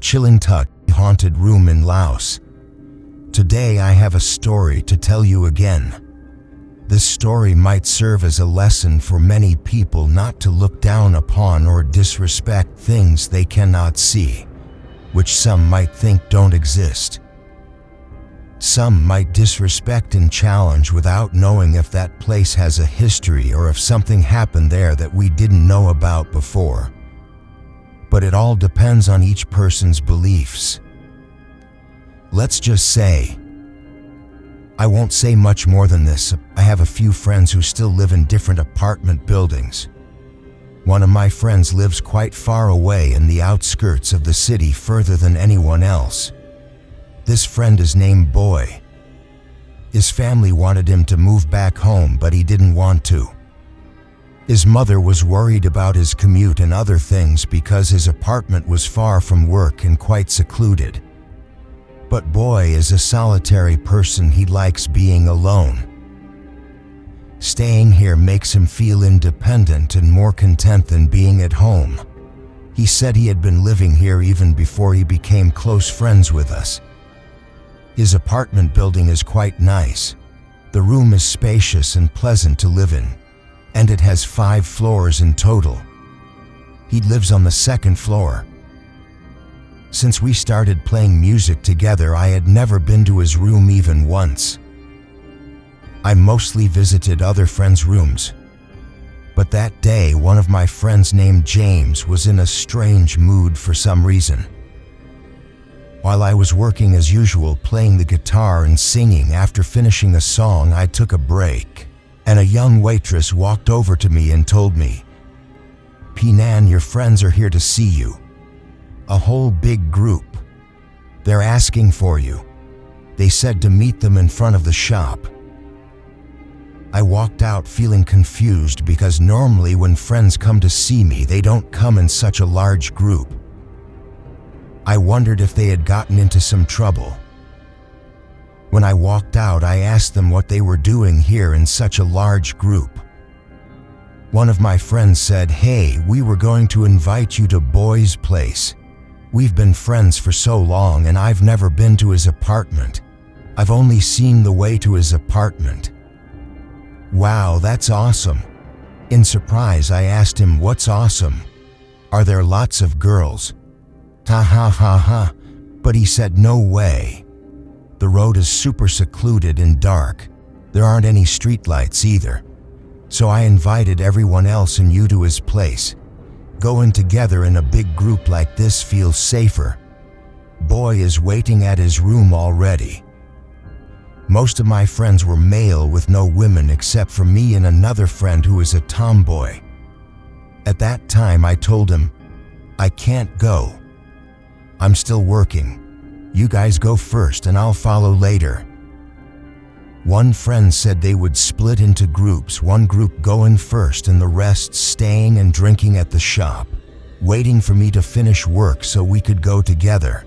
Chillintuck haunted room in Laos. Today I have a story to tell you again. This story might serve as a lesson for many people not to look down upon or disrespect things they cannot see, which some might think don't exist. Some might disrespect and challenge without knowing if that place has a history or if something happened there that we didn't know about before. But it all depends on each person's beliefs. Let's just say, I won't say much more than this. I have a few friends who still live in different apartment buildings. One of my friends lives quite far away in the outskirts of the city, further than anyone else. This friend is named Boy. His family wanted him to move back home, but he didn't want to. His mother was worried about his commute and other things because his apartment was far from work and quite secluded. But Boy is a solitary person. He likes being alone. Staying here makes him feel independent and more content than being at home. He said he had been living here even before he became close friends with us. His apartment building is quite nice. The room is spacious and pleasant to live in, and it has 5 floors in total. He lives on the 2nd floor. Since we started playing music together, I had never been to his room even once. I mostly visited other friends' rooms. But that day, one of my friends named James was in a strange mood for some reason. While I was working as usual, playing the guitar and singing, after finishing a song, I took a break, and a young waitress walked over to me and told me, "Pinan, your friends are here to see you. A whole big group. They're asking for you. They said to meet them in front of the shop." I walked out feeling confused because normally when friends come to see me, they don't come in such a large group. I wondered if they had gotten into some trouble. When I walked out, I asked them what they were doing here in such a large group. One of my friends said, "Hey, we were going to invite you to Boy's place. We've been friends for so long and I've never been to his apartment. I've only seen the way to his apartment." Wow, that's awesome. In surprise, I asked him, "What's awesome? Are there lots of girls?" Ha ha ha ha, but he said, "No way. The road is super secluded and dark. There aren't any streetlights either. So I invited everyone else and you to his place. Going together in a big group like this feels safer. Boy is waiting at his room already." Most of my friends were male with no women except for me and another friend who is a tomboy. At that time I told him, "I can't go. I'm still working. You guys go first and I'll follow later." One friend said they would split into groups, one group going first and the rest staying and drinking at the shop, waiting for me to finish work so we could go together.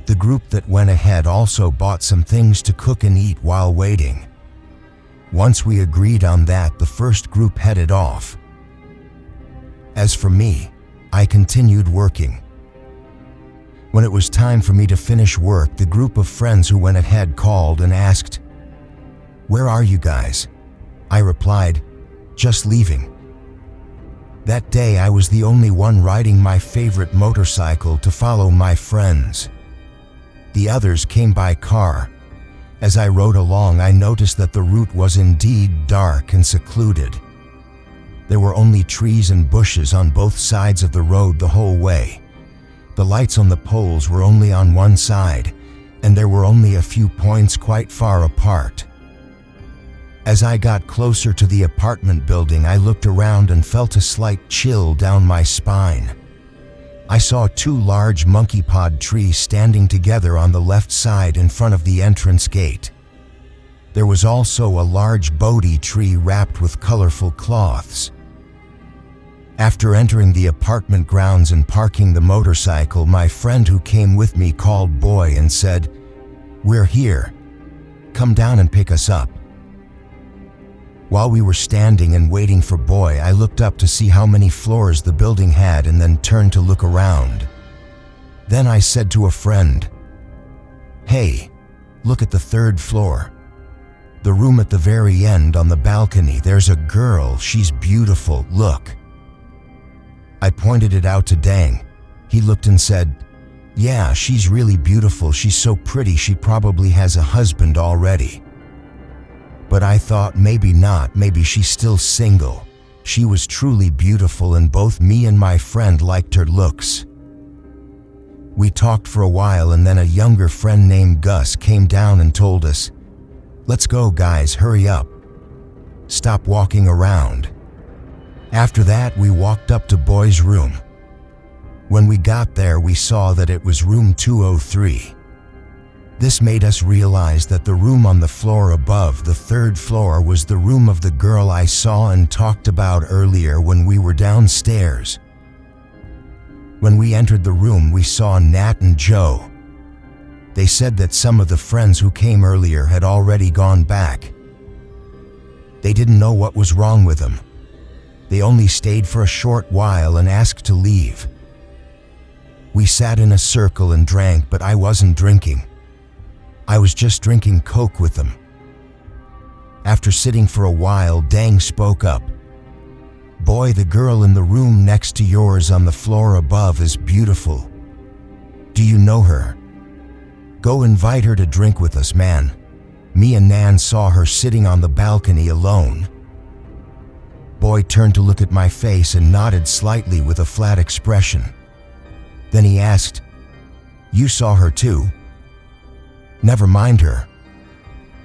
The group that went ahead also bought some things to cook and eat while waiting. Once we agreed on that, the first group headed off. As for me, I continued working. When it was time for me to finish work, the group of friends who went ahead called and asked, "Where are you guys?" I replied, "Just leaving." That day I was the only one riding my favorite motorcycle to follow my friends. The others came by car. As I rode along, I noticed that the route was indeed dark and secluded. There were only trees and bushes on both sides of the road the whole way. The lights on the poles were only on one side, and there were only a few points quite far apart. As I got closer to the apartment building, I looked around and felt a slight chill down my spine. I saw 2 large monkey pod trees standing together on the left side in front of the entrance gate. There was also a large Bodhi tree wrapped with colorful cloths. After entering the apartment grounds and parking the motorcycle, my friend who came with me called Boy and said, "We're here. Come down and pick us up." While we were standing and waiting for Boy, I looked up to see how many floors the building had and then turned to look around. Then I said to a friend, "Hey, look at the third floor. The room at the very end on the balcony, there's a girl, she's beautiful, look." I pointed it out to Dang. He looked and said, "Yeah, she's really beautiful, she's so pretty she probably has a husband already." But I thought maybe not, maybe she's still single. She was truly beautiful and both me and my friend liked her looks. We talked for a while and then a younger friend named Gus came down and told us, "Let's go guys, hurry up. Stop walking around." After that, we walked up to Boy's room. When we got there, we saw that it was room 203. This made us realize that the room on the floor above, the third floor, was the room of the girl I saw and talked about earlier when we were downstairs. When we entered the room, we saw Nat and Joe. They said that some of the friends who came earlier had already gone back. They didn't know what was wrong with them. They only stayed for a short while and asked to leave. We sat in a circle and drank, but I wasn't drinking. I was just drinking Coke with them. After sitting for a while, Dang spoke up. "Boy, the girl in the room next to yours on the floor above is beautiful. Do you know her? Go invite her to drink with us, man. Me and Nan saw her sitting on the balcony alone." Boy turned to look at my face and nodded slightly with a flat expression. Then he asked, "You saw her too?" "Never mind her.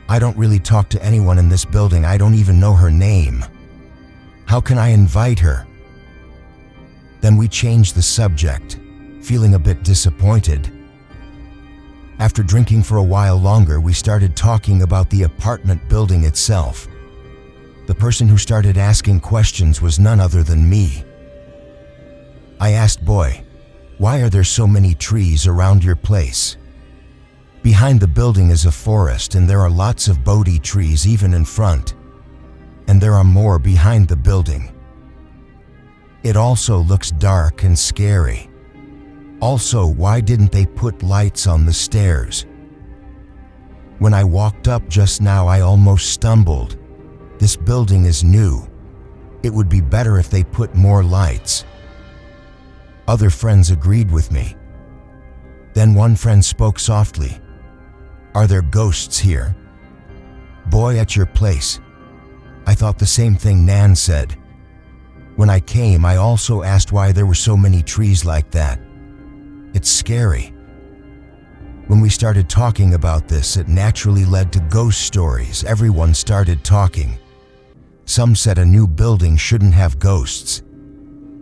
I don't really talk to anyone in this building. I don't even know her name. How can I invite her?" Then we changed the subject, feeling a bit disappointed. After drinking for a while longer, we started talking about the apartment building itself. The person who started asking questions was none other than me. I asked Boy, "Why are there so many trees around your place?" "Behind the building is a forest and there are lots of Bodhi trees even in front. And there are more behind the building. It also looks dark and scary. Also, why didn't they put lights on the stairs? When I walked up just now, I almost stumbled. This building is new. It would be better if they put more lights." Other friends agreed with me. Then one friend spoke softly. "Are there ghosts here?" "Boy, at your place?" I thought the same thing Nan said. When I came, I also asked why there were so many trees like that. It's scary. When we started talking about this, it naturally led to ghost stories. Everyone started talking. Some said a new building shouldn't have ghosts.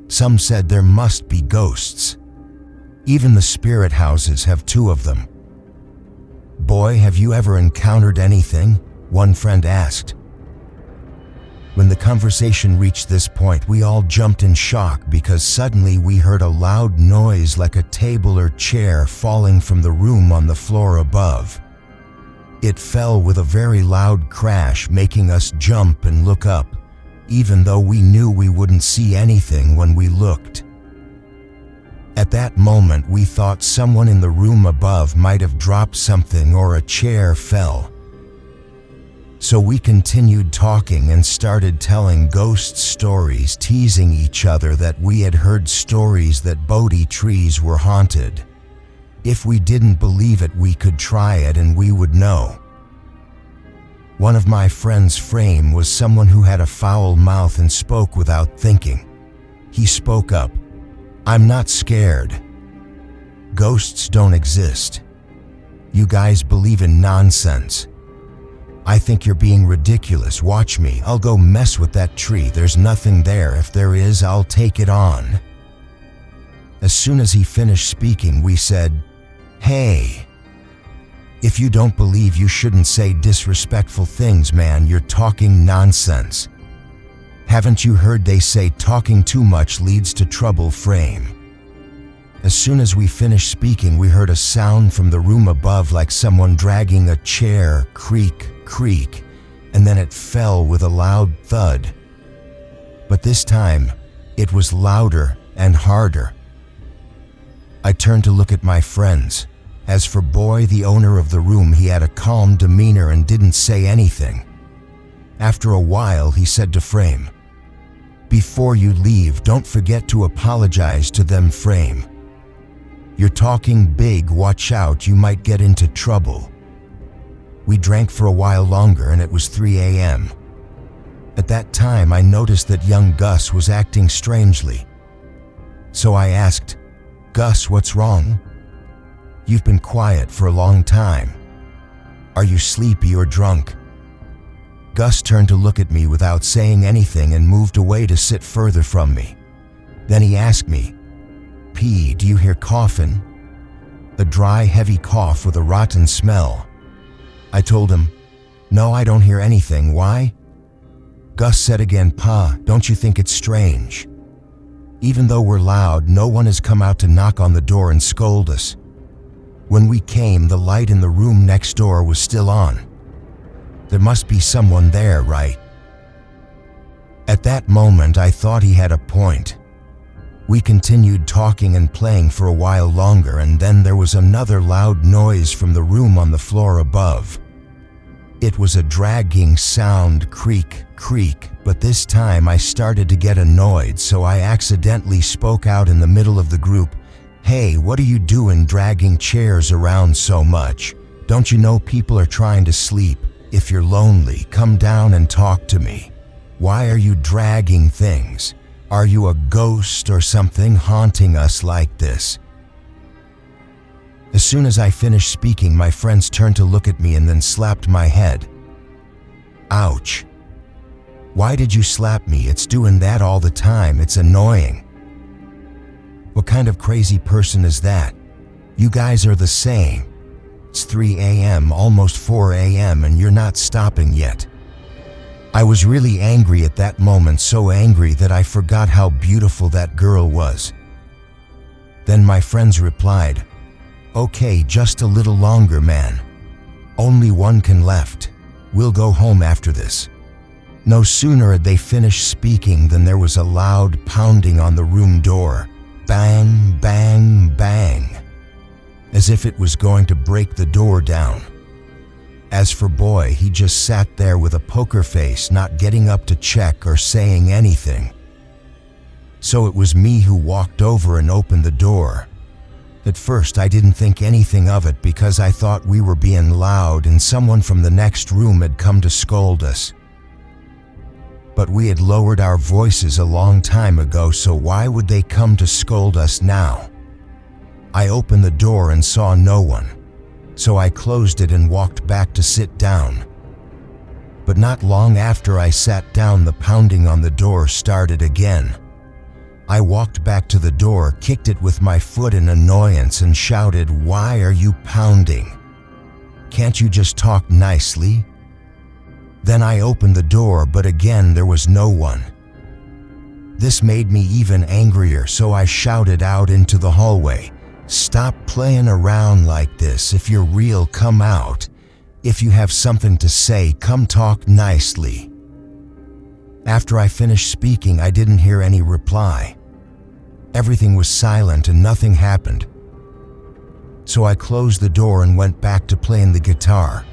Some said there must be ghosts. Even the spirit houses have 2 of them. "Boy, have you ever encountered anything?" one friend asked. When the conversation reached this point, we all jumped in shock because suddenly we heard a loud noise like a table or chair falling from the room on the floor above. It fell with a very loud crash, making us jump and look up, even though we knew we wouldn't see anything when we looked. At that moment, we thought someone in the room above might have dropped something or a chair fell. So we continued talking and started telling ghost stories, teasing each other that we had heard stories that Bodhi trees were haunted. If we didn't believe it, we could try it and we would know. One of my friend's frame was someone who had a foul mouth and spoke without thinking. He spoke up. "I'm not scared. Ghosts don't exist. You guys believe in nonsense. I think you're being ridiculous. Watch me. I'll go mess with that tree. There's nothing there. If there is, I'll take it on." As soon as he finished speaking, we said, "Hey, if you don't believe, you shouldn't say disrespectful things, man. You're talking nonsense. Haven't you heard they say talking too much leads to trouble, frame?" As soon as we finished speaking, we heard a sound from the room above like someone dragging a chair, creak, creak, and then it fell with a loud thud. But this time, it was louder and harder. I turned to look at my friends. As for Boy, the owner of the room, he had a calm demeanor and didn't say anything. After a while, he said to Frame, "Before you leave, don't forget to apologize to them, Frame. You're talking big, watch out, you might get into trouble." We drank for a while longer and it was 3 a.m. At that time, I noticed that young Gus was acting strangely. So I asked, "Gus, what's wrong? You've been quiet for a long time. Are you sleepy or drunk?" Gus turned to look at me without saying anything and moved away to sit further from me. Then he asked me, "P, do you hear coughing? A dry, heavy cough with a rotten smell." I told him, "No, I don't hear anything. Why?" Gus said again, "Pa, don't you think it's strange? Even though we're loud, no one has come out to knock on the door and scold us. When we came, the light in the room next door was still on. There must be someone there, right?" At that moment, I thought he had a point. We continued talking and playing for a while longer, and then there was another loud noise from the room on the floor above. It was a dragging sound, creak, creak, but this time I started to get annoyed, so I accidentally spoke out in the middle of the group, "Hey, what are you doing dragging chairs around so much? Don't you know people are trying to sleep? If you're lonely, come down and talk to me. Why are you dragging things? Are you a ghost or something haunting us like this?" As soon as I finished speaking, my friends turned to look at me and then slapped my head. Ouch. Why did you slap me? It's doing that all the time. It's annoying. What kind of crazy person is that? You guys are the same. It's 3 a.m., almost 4 a.m., and you're not stopping yet. I was really angry at that moment, so angry that I forgot how beautiful that girl was. Then my friends replied, "Okay, just a little longer, man. Only one can left. We'll go home after this." No sooner had they finished speaking than there was a loud pounding on the room door. Bang, bang, bang. As if it was going to break the door down. As for Boy, he just sat there with a poker face, not getting up to check or saying anything. So it was me who walked over and opened the door. At first I didn't think anything of it because I thought we were being loud and someone from the next room had come to scold us. But we had lowered our voices a long time ago, so why would they come to scold us now? I opened the door and saw no one, so I closed it and walked back to sit down. But not long after I sat down, the pounding on the door started again. I walked back to the door, kicked it with my foot in annoyance, and shouted, "Why are you pounding? Can't you just talk nicely?" Then I opened the door, but again there was no one. This made me even angrier, so I shouted out into the hallway, "Stop playing around like this. If you're real, come out. If you have something to say, come talk nicely." After I finished speaking, I didn't hear any reply. Everything was silent and nothing happened. So I closed the door and went back to playing the guitar.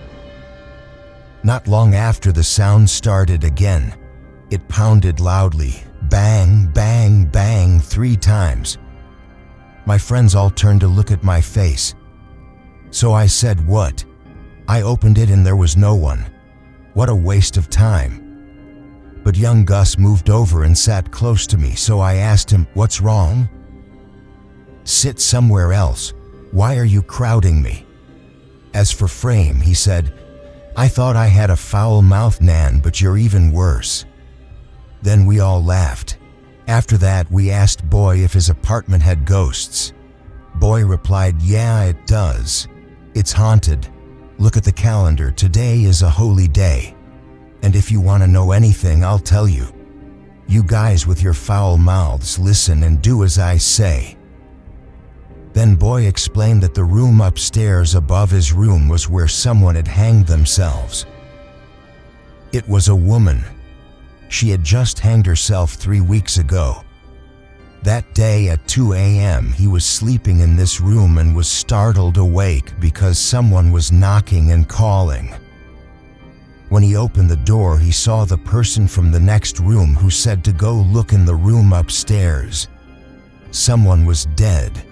Not long after, the sound started again. It pounded loudly, bang, bang, bang, 3 times. My friends all turned to look at my face. So I said, "What?" I opened it and there was no one. What a waste of time. But young Gus moved over and sat close to me, so I asked him, "What's wrong?" "Sit somewhere else. Why are you crowding me?" As for Frame, he said, "I thought I had a foul mouth, Nan, but you're even worse." Then we all laughed. After that, we asked Boy if his apartment had ghosts. Boy replied, "Yeah, it does. It's haunted. Look at the calendar. Today is a holy day. And if you want to know anything, I'll tell you. You guys with your foul mouths, listen and do as I say." Then Boy explained that the room upstairs above his room was where someone had hanged themselves. It was a woman. She had just hanged herself 3 weeks ago. That day at 2 a.m. he was sleeping in this room and was startled awake because someone was knocking and calling. When he opened the door, he saw the person from the next room who said to go look in the room upstairs. Someone was dead.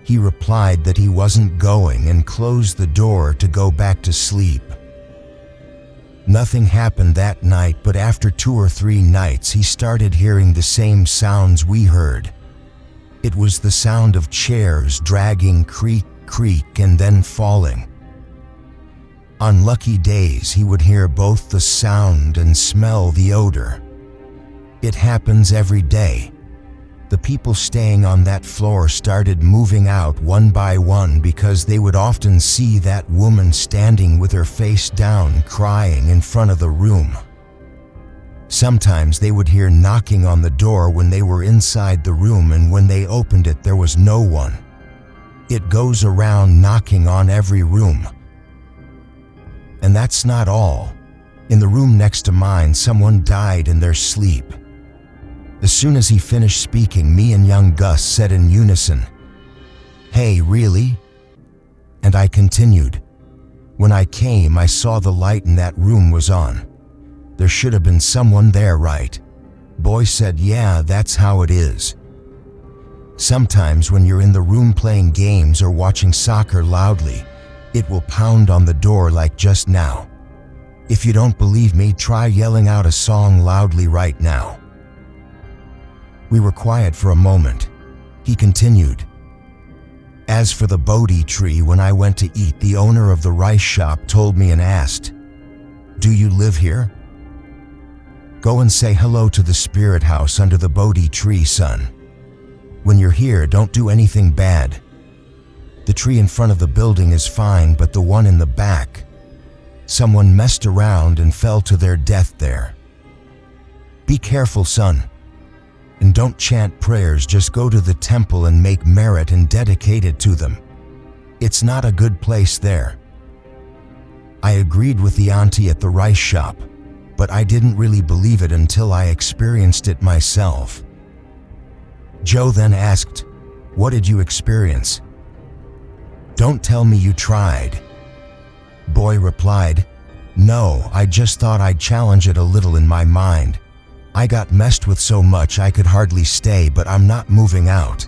He replied that he wasn't going and closed the door to go back to sleep. Nothing happened that night, but after 2 or 3 nights he started hearing the same sounds we heard. It was the sound of chairs dragging, creak, creak, and then falling. On lucky days he would hear both the sound and smell the odor. It happens every day. The people staying on that floor started moving out one by one because they would often see that woman standing with her face down crying in front of the room. Sometimes they would hear knocking on the door when they were inside the room, and when they opened it there was no one. It goes around knocking on every room. And that's not all. In the room next to mine, someone died in their sleep. As soon as he finished speaking, me and young Gus said in unison, "Hey, really?" And I continued, "When I came, I saw the light in that room was on. There should have been someone there, right?" Boy said, "Yeah, that's how it is. Sometimes when you're in the room playing games or watching soccer loudly, it will pound on the door like just now. If you don't believe me, try yelling out a song loudly right now." We were quiet for a moment. He continued, "As for the Bodhi tree, when I went to eat, the owner of the rice shop told me and asked, 'Do you live here? Go and say hello to the spirit house under the Bodhi tree, son. When you're here, don't do anything bad. The tree in front of the building is fine, but the one in the back, someone messed around and fell to their death there. Be careful, son. And don't chant prayers, just go to the temple and make merit and dedicate it to them. It's not a good place there." I agreed with the auntie at the rice shop, but I didn't really believe it until I experienced it myself. Joe then asked, "What did you experience? Don't tell me you tried." Boy replied, "No, I just thought I'd challenge it a little in my mind. I got messed with so much I could hardly stay, but I'm not moving out.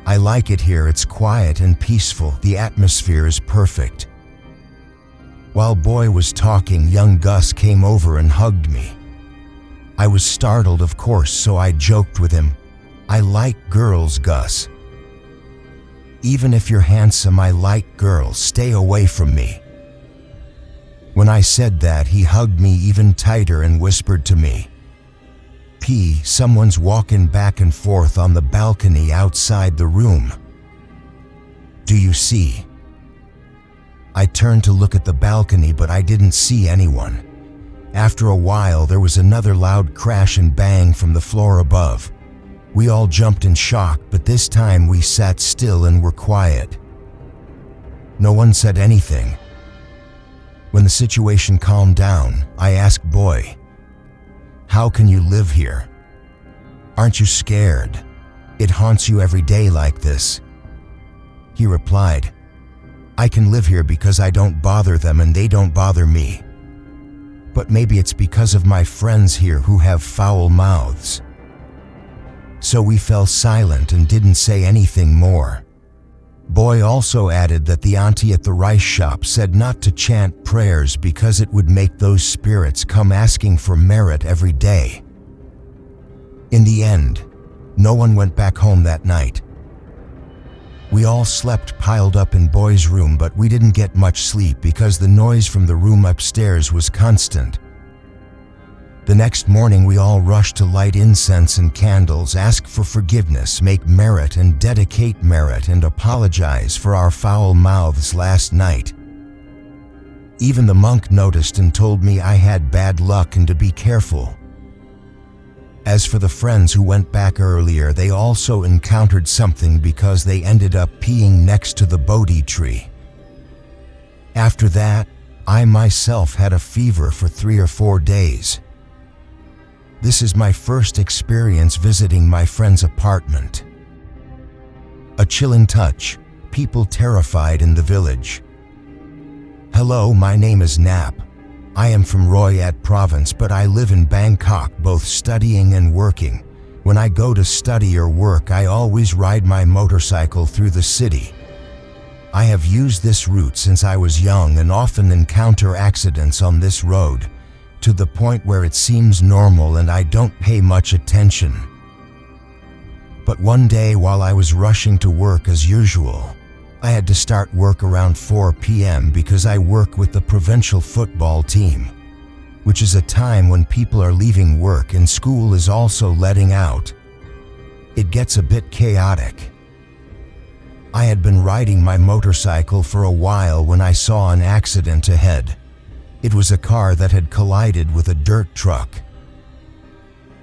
I like it here, it's quiet and peaceful, the atmosphere is perfect." While Boy was talking, young Gus came over and hugged me. I was startled, of course, so I joked with him, "I like girls, Gus. Even if you're handsome, I like girls, stay away from me." When I said that, he hugged me even tighter and whispered to me, "P, someone's walking back and forth on the balcony outside the room. Do you see?" I turned to look at the balcony, but I didn't see anyone. After a while, there was another loud crash and bang from the floor above. We all jumped in shock, but this time we sat still and were quiet. No one said anything. When the situation calmed down, I asked Boy, "How can you live here? Aren't you scared? It haunts you every day like this." He replied, "I can live here because I don't bother them and they don't bother me. But maybe it's because of my friends here who have foul mouths." So we fell silent and didn't say anything more. Boy also added that the auntie at the rice shop said not to chant prayers because it would make those spirits come asking for merit every day. In the end, no one went back home that night. We all slept piled up in Boy's room, but we didn't get much sleep because the noise from the room upstairs was constant. The next morning, we all rushed to light incense and candles, ask for forgiveness, make merit and dedicate merit, and apologize for our foul mouths last night. Even the monk noticed and told me I had bad luck and to be careful. As for the friends who went back earlier, they also encountered something because they ended up peeing next to the Bodhi tree. After that, I myself had a fever for 3 or 4 days. This is my first experience visiting my friend's apartment. A chilling touch, people terrified in the village. Hello, my name is Nap. I am from Royat province, but I live in Bangkok, both studying and working. When I go to study or work, I always ride my motorcycle through the city. I have used this route since I was young and often encounter accidents on this road, to the point where it seems normal and I don't pay much attention. But one day while I was rushing to work as usual, I had to start work around 4 p.m. because I work with the provincial football team, which is a time when people are leaving work and school is also letting out. It gets a bit chaotic. I had been riding my motorcycle for a while when I saw an accident ahead. It was a car that had collided with a dirt truck.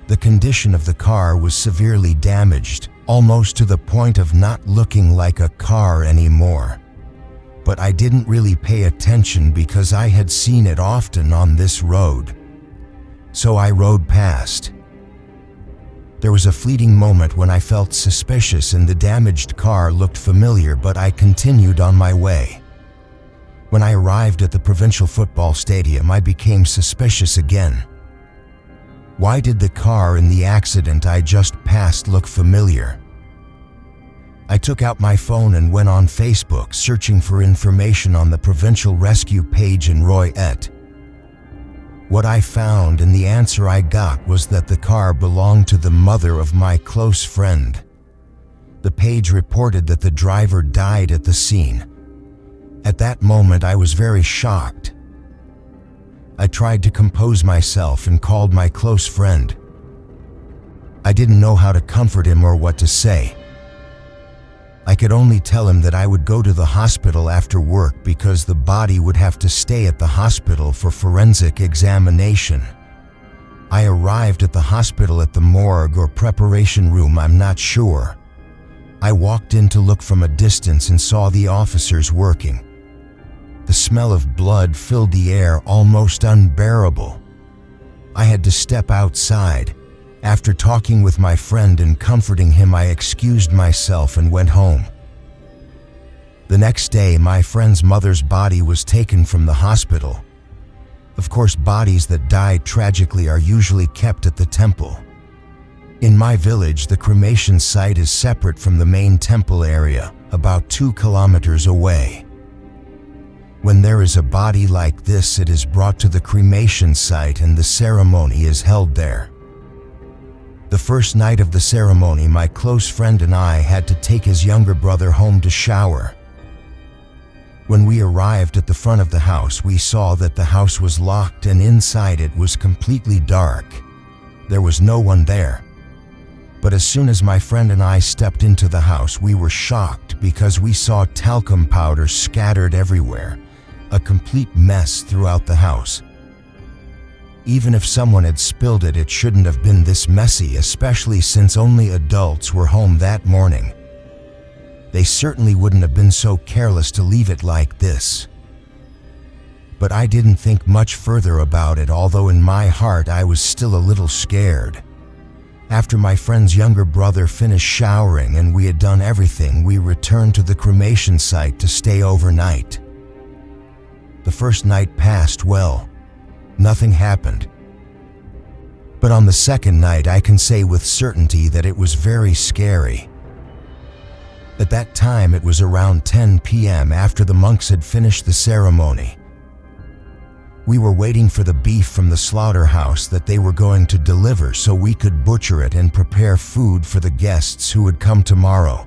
The condition of the car was severely damaged, almost to the point of not looking like a car anymore. But I didn't really pay attention because I had seen it often on this road. So I rode past. There was a fleeting moment when I felt suspicious and the damaged car looked familiar, but I continued on my way. When I arrived at the provincial football stadium, I became suspicious again. Why did the car in the accident I just passed look familiar? I took out my phone and went on Facebook searching for information on the provincial rescue page in Royat. What I found and the answer I got was that the car belonged to the mother of my close friend. The page reported that the driver died at the scene. At that moment, I was very shocked. I tried to compose myself and called my close friend. I didn't know how to comfort him or what to say. I could only tell him that I would go to the hospital after work because the body would have to stay at the hospital for forensic examination. I arrived at the hospital at the morgue or preparation room, I'm not sure. I walked in to look from a distance and saw the officers working. The smell of blood filled the air, almost unbearable. I had to step outside. After talking with my friend and comforting him, I excused myself and went home. The next day, my friend's mother's body was taken from the hospital. Of course, bodies that died tragically are usually kept at the temple. In my village, the cremation site is separate from the main temple area, about 2 kilometers away. When there is a body like this, it is brought to the cremation site and the ceremony is held there. The first night of the ceremony, my close friend and I had to take his younger brother home to shower. When we arrived at the front of the house, we saw that the house was locked and inside it was completely dark. There was no one there. But as soon as my friend and I stepped into the house, we were shocked because we saw talcum powder scattered everywhere, a complete mess throughout the house. Even if someone had spilled it, it shouldn't have been this messy, especially since only adults were home that morning. They certainly wouldn't have been so careless to leave it like this. But I didn't think much further about it, although in my heart I was still a little scared. After my friend's younger brother finished showering and we had done everything, we returned to the cremation site to stay overnight. The first night passed well. Nothing happened. But on the second night, I can say with certainty that it was very scary. At that time, it was around 10 p.m. after the monks had finished the ceremony. We were waiting for the beef from the slaughterhouse that they were going to deliver so we could butcher it and prepare food for the guests who would come tomorrow.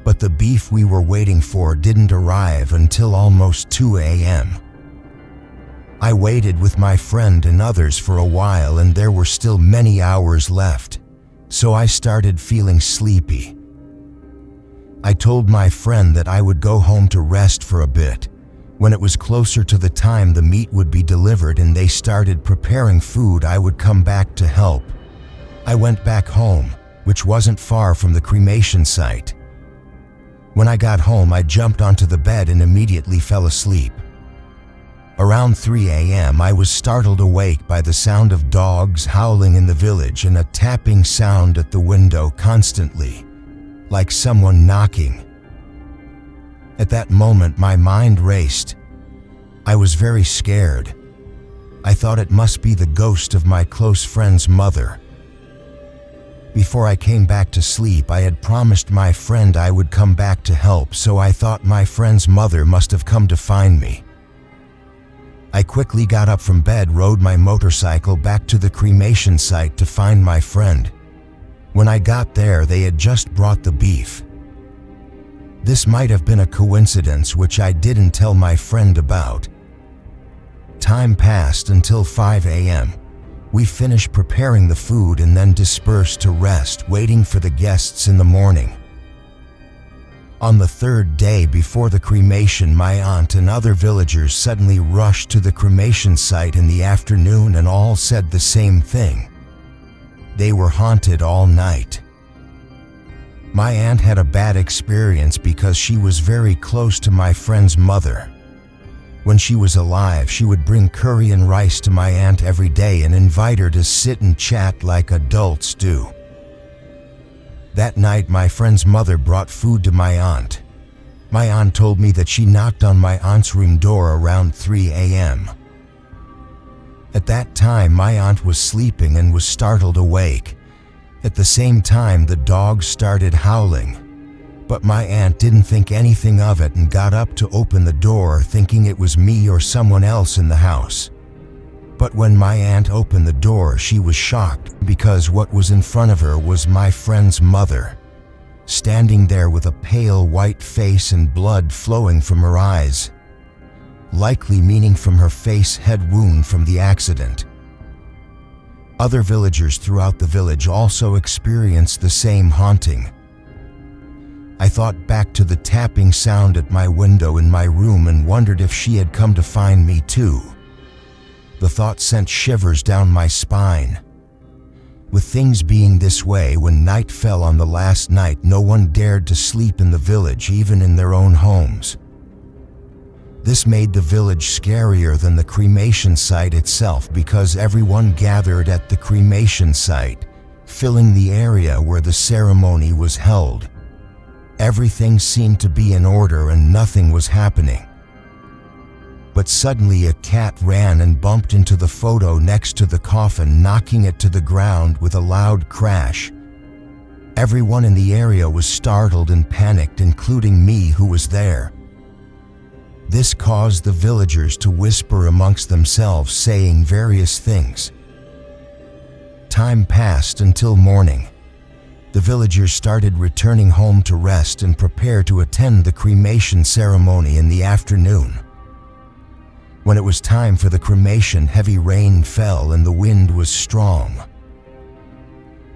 But the beef we were waiting for didn't arrive until almost 2 a.m. I waited with my friend and others for a while and there were still many hours left, so I started feeling sleepy. I told my friend that I would go home to rest for a bit. When it was closer to the time the meat would be delivered and they started preparing food, I would come back to help. I went back home, which wasn't far from the cremation site. When I got home, I jumped onto the bed and immediately fell asleep. Around 3 a.m. I was startled awake by the sound of dogs howling in the village and a tapping sound at the window constantly, like someone knocking. At that moment my mind raced. I was very scared. I thought it must be the ghost of my close friend's mother. Before I came back to sleep, I had promised my friend I would come back to help, so I thought my friend's mother must have come to find me. I quickly got up from bed, rode my motorcycle back to the cremation site to find my friend. When I got there, they had just brought the beef. This might have been a coincidence which I didn't tell my friend about. Time passed until 5 a.m. We finished preparing the food and then dispersed to rest, waiting for the guests in the morning. On the third day before the cremation, my aunt and other villagers suddenly rushed to the cremation site in the afternoon and all said the same thing. They were haunted all night. My aunt had a bad experience because she was very close to my friend's mother. When she was alive, she would bring curry and rice to my aunt every day and invite her to sit and chat like adults do. That night, my friend's mother brought food to my aunt. My aunt told me that she knocked on my aunt's room door around 3 a.m. At that time, my aunt was sleeping and was startled awake. At the same time, the dogs started howling. But my aunt didn't think anything of it and got up to open the door, thinking it was me or someone else in the house. But when my aunt opened the door, she was shocked because what was in front of her was my friend's mother, standing there with a pale white face and blood flowing from her eyes, likely meaning from her face head wound from the accident. Other villagers throughout the village also experienced the same haunting. I thought back to the tapping sound at my window in my room and wondered if she had come to find me too. The thought sent shivers down my spine. With things being this way, when night fell on the last night, no one dared to sleep in the village, even in their own homes. This made the village scarier than the cremation site itself because everyone gathered at the cremation site, filling the area where the ceremony was held. Everything seemed to be in order and nothing was happening. But suddenly a cat ran and bumped into the photo next to the coffin, knocking it to the ground with a loud crash. Everyone in the area was startled and panicked, including me, who was there. This caused the villagers to whisper amongst themselves, saying various things. Time passed until morning. The villagers started returning home to rest and prepare to attend the cremation ceremony in the afternoon. When it was time for the cremation, heavy rain fell and the wind was strong.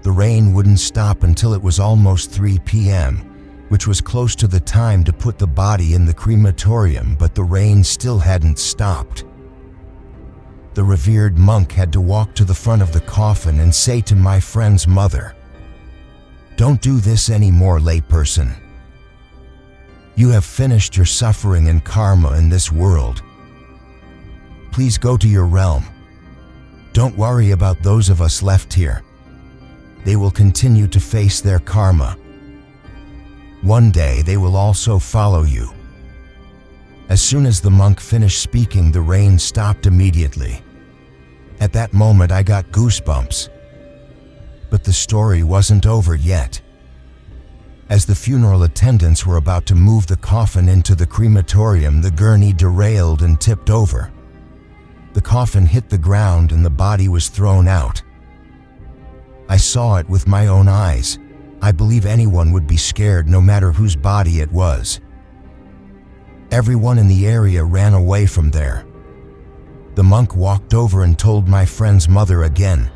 The rain wouldn't stop until it was almost 3 p.m., which was close to the time to put the body in the crematorium, but the rain still hadn't stopped. The revered monk had to walk to the front of the coffin and say to my friend's mother, "Don't do this anymore, layperson. You have finished your suffering and karma in this world. Please go to your realm. Don't worry about those of us left here. They will continue to face their karma. One day they will also follow you." As soon as the monk finished speaking, the rain stopped immediately. At that moment I got goosebumps. But the story wasn't over yet. As the funeral attendants were about to move the coffin into the crematorium, the gurney derailed and tipped over. The coffin hit the ground and the body was thrown out. I saw it with my own eyes. I believe anyone would be scared no matter whose body it was. Everyone in the area ran away from there. The monk walked over and told my friend's mother again,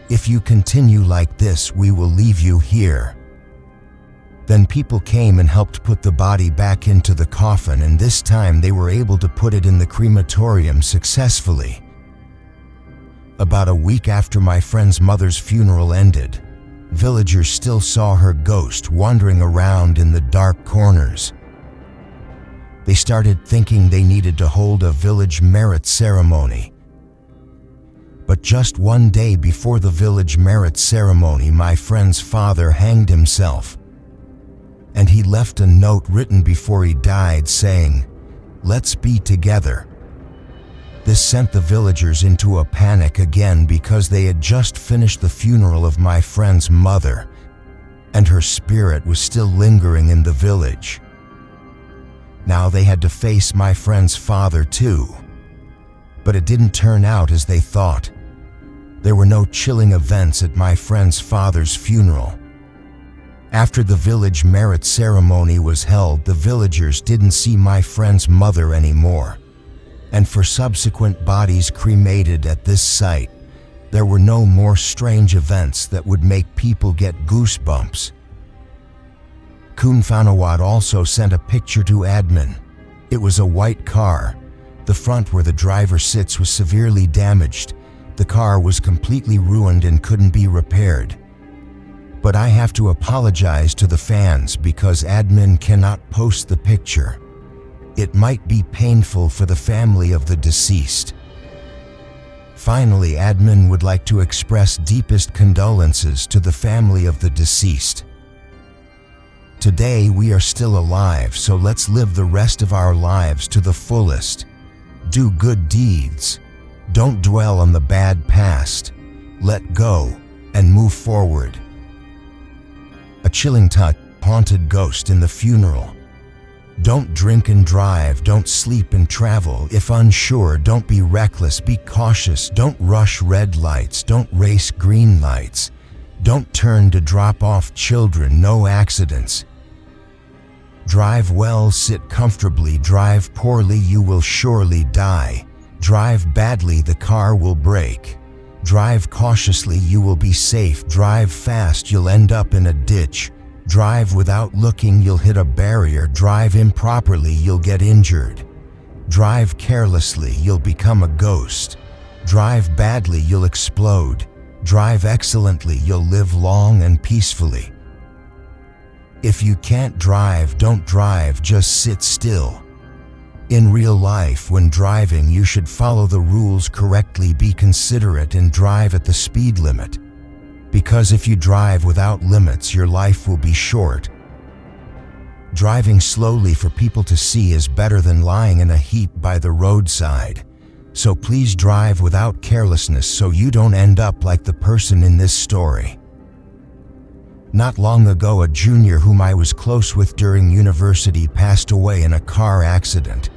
"If you continue like this, we will leave you here." Then people came and helped put the body back into the coffin, and this time they were able to put it in the crematorium successfully. About a week after my friend's mother's funeral ended, villagers still saw her ghost wandering around in the dark corners. They started thinking they needed to hold a village merit ceremony. But just one day before the village merit ceremony, my friend's father hanged himself. And he left a note written before he died saying, "Let's be together." This sent the villagers into a panic again because they had just finished the funeral of my friend's mother, and her spirit was still lingering in the village. Now they had to face my friend's father too. But it didn't turn out as they thought. There were no chilling events at my friend's father's funeral. After the village merit ceremony was held, the villagers didn't see my friend's mother anymore. And for subsequent bodies cremated at this site, there were no more strange events that would make people get goosebumps. Kunfanawat also sent a picture to admin. It was a white car. The front where the driver sits was severely damaged. The car was completely ruined and couldn't be repaired. But I have to apologize to the fans because admin cannot post the picture. It might be painful for the family of the deceased. Finally, admin would like to express deepest condolences to the family of the deceased. Today we are still alive, so let's live the rest of our lives to the fullest. Do good deeds. Don't dwell on the bad past. Let go and move forward. A chilling touch, haunted ghost in the funeral. Don't drink and drive, don't sleep and travel. If unsure, don't be reckless, be cautious. Don't rush red lights, don't race green lights. Don't turn to drop off children, no accidents. Drive well, sit comfortably. Drive poorly, you will surely die. Drive badly, the car will break. Drive cautiously, you will be safe. Drive fast, you'll end up in a ditch. Drive without looking, you'll hit a barrier. Drive improperly, you'll get injured. Drive carelessly, you'll become a ghost. Drive badly, you'll explode. Drive excellently, you'll live long and peacefully. If you can't drive, don't drive, just sit still. In real life, when driving, you should follow the rules correctly, be considerate, and drive at the speed limit. Because if you drive without limits, your life will be short. Driving slowly for people to see is better than lying in a heap by the roadside. So please drive without carelessness so you don't end up like the person in this story. Not long ago, a junior whom I was close with during university passed away in a car accident.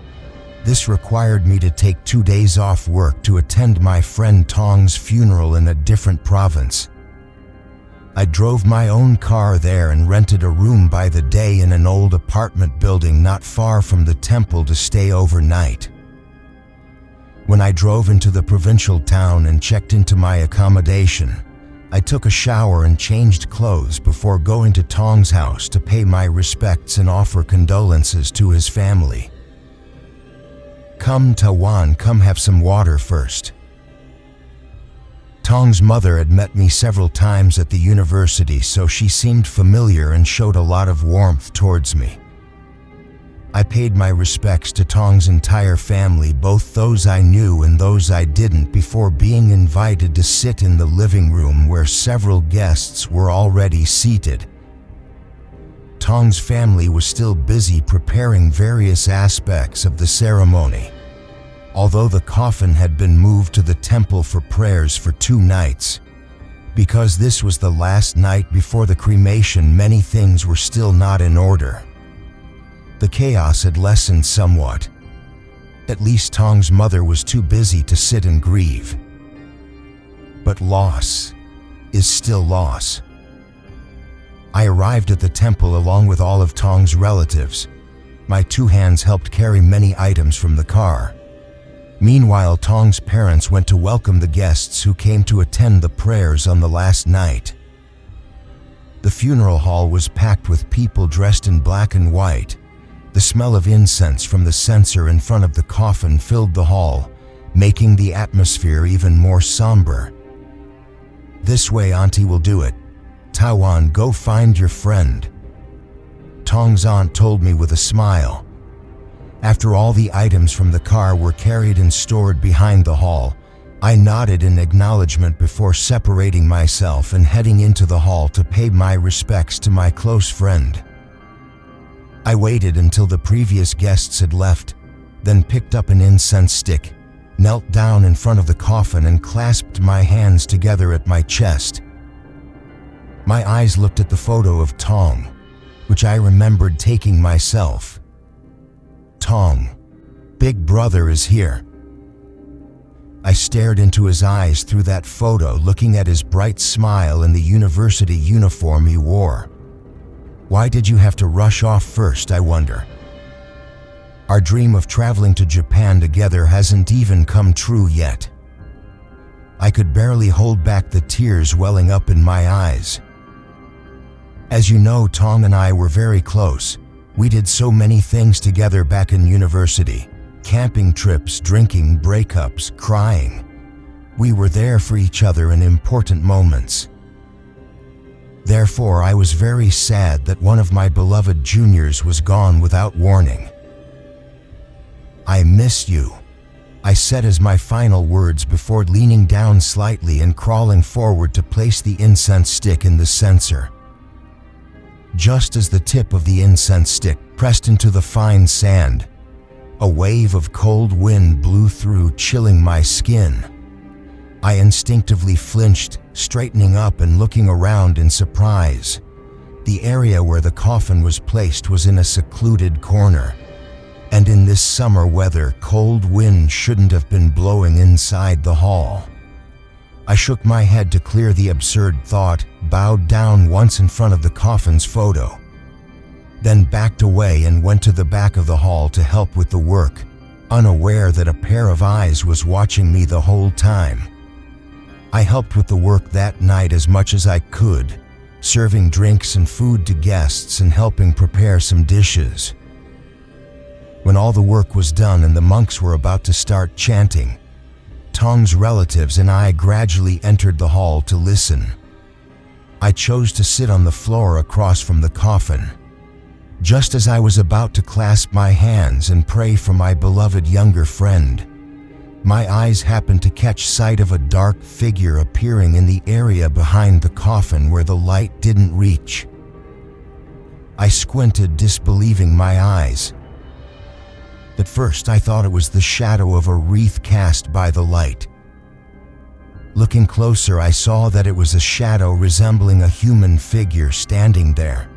This required me to take 2 days off work to attend my friend Tong's funeral in a different province. I drove my own car there and rented a room by the day in an old apartment building not far from the temple to stay overnight. When I drove into the provincial town and checked into my accommodation, I took a shower and changed clothes before going to Tong's house to pay my respects and offer condolences to his family. "Come, Tawan, come have some water first." Tong's mother had met me several times at the university, so she seemed familiar and showed a lot of warmth towards me. I paid my respects to Tong's entire family, both those I knew and those I didn't, before being invited to sit in the living room where several guests were already seated. Tong's family was still busy preparing various aspects of the ceremony. Although the coffin had been moved to the temple for prayers for 2 nights. Because this was the last night before the cremation, many things were still not in order. The chaos had lessened somewhat. At least Tong's mother was too busy to sit and grieve. But loss is still loss. I arrived at the temple along with all of Tong's relatives. My 2 hands helped carry many items from the car. Meanwhile, Tong's parents went to welcome the guests who came to attend the prayers on the last night. The funeral hall was packed with people dressed in black and white. The smell of incense from the censer in front of the coffin filled the hall, making the atmosphere even more somber. "This way, Auntie will do it. Tawan, go find your friend," Tong's aunt told me with a smile. After all the items from the car were carried and stored behind the hall, I nodded in acknowledgement before separating myself and heading into the hall to pay my respects to my close friend. I waited until the previous guests had left, then picked up an incense stick, knelt down in front of the coffin and clasped my hands together at my chest. My eyes looked at the photo of Tong, which I remembered taking myself. Tong, Big Brother is here. I stared into his eyes through that photo, looking at his bright smile and the university uniform he wore. Why did you have to rush off first, I wonder? Our dream of traveling to Japan together hasn't even come true yet. I could barely hold back the tears welling up in my eyes. As you know, Tong and I were very close. We did so many things together back in university. Camping trips, drinking, breakups, crying. We were there for each other in important moments. Therefore, I was very sad that one of my beloved juniors was gone without warning. I miss you, I said as my final words before leaning down slightly and crawling forward to place the incense stick in the censer. Just as the tip of the incense stick pressed into the fine sand, a wave of cold wind blew through, chilling my skin. I instinctively flinched, straightening up and looking around in surprise. The area where the coffin was placed was in a secluded corner, and in this summer weather, cold wind shouldn't have been blowing inside the hall. I shook my head to clear the absurd thought, bowed down once in front of the coffin's photo, then backed away and went to the back of the hall to help with the work, unaware that a pair of eyes was watching me the whole time. I helped with the work that night as much as I could, serving drinks and food to guests and helping prepare some dishes. When all the work was done and the monks were about to start chanting, Tong's relatives and I gradually entered the hall to listen. I chose to sit on the floor across from the coffin. Just as I was about to clasp my hands and pray for my beloved younger friend, my eyes happened to catch sight of a dark figure appearing in the area behind the coffin where the light didn't reach. I squinted, disbelieving my eyes. At first, I thought it was the shadow of a wreath cast by the light. Looking closer, I saw that it was a shadow resembling a human figure standing there.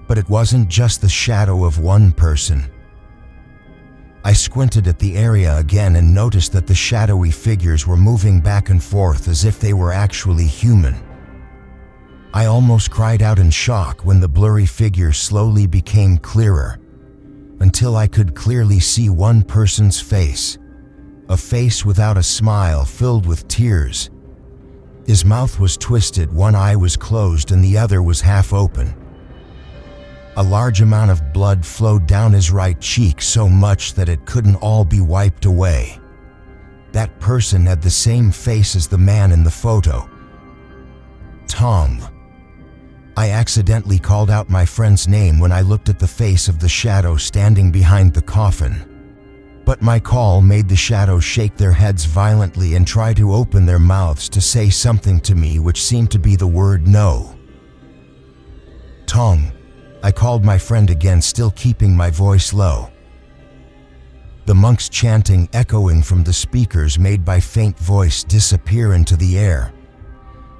But it wasn't just the shadow of one person. I squinted at the area again and noticed that the shadowy figures were moving back and forth as if they were actually human. I almost cried out in shock when the blurry figure slowly became clearer, until I could clearly see one person's face, a face without a smile, filled with tears. His mouth was twisted, one eye was closed and the other was half open. A large amount of blood flowed down his right cheek, so much that it couldn't all be wiped away. That person had the same face as the man in the photo. Tong. I accidentally called out my friend's name when I looked at the face of the shadow standing behind the coffin. But my call made the shadow shake their heads violently and try to open their mouths to say something to me, which seemed to be the word no. Tong. I called my friend again, still keeping my voice low. The monks' chanting echoing from the speakers made my faint voice disappear into the air.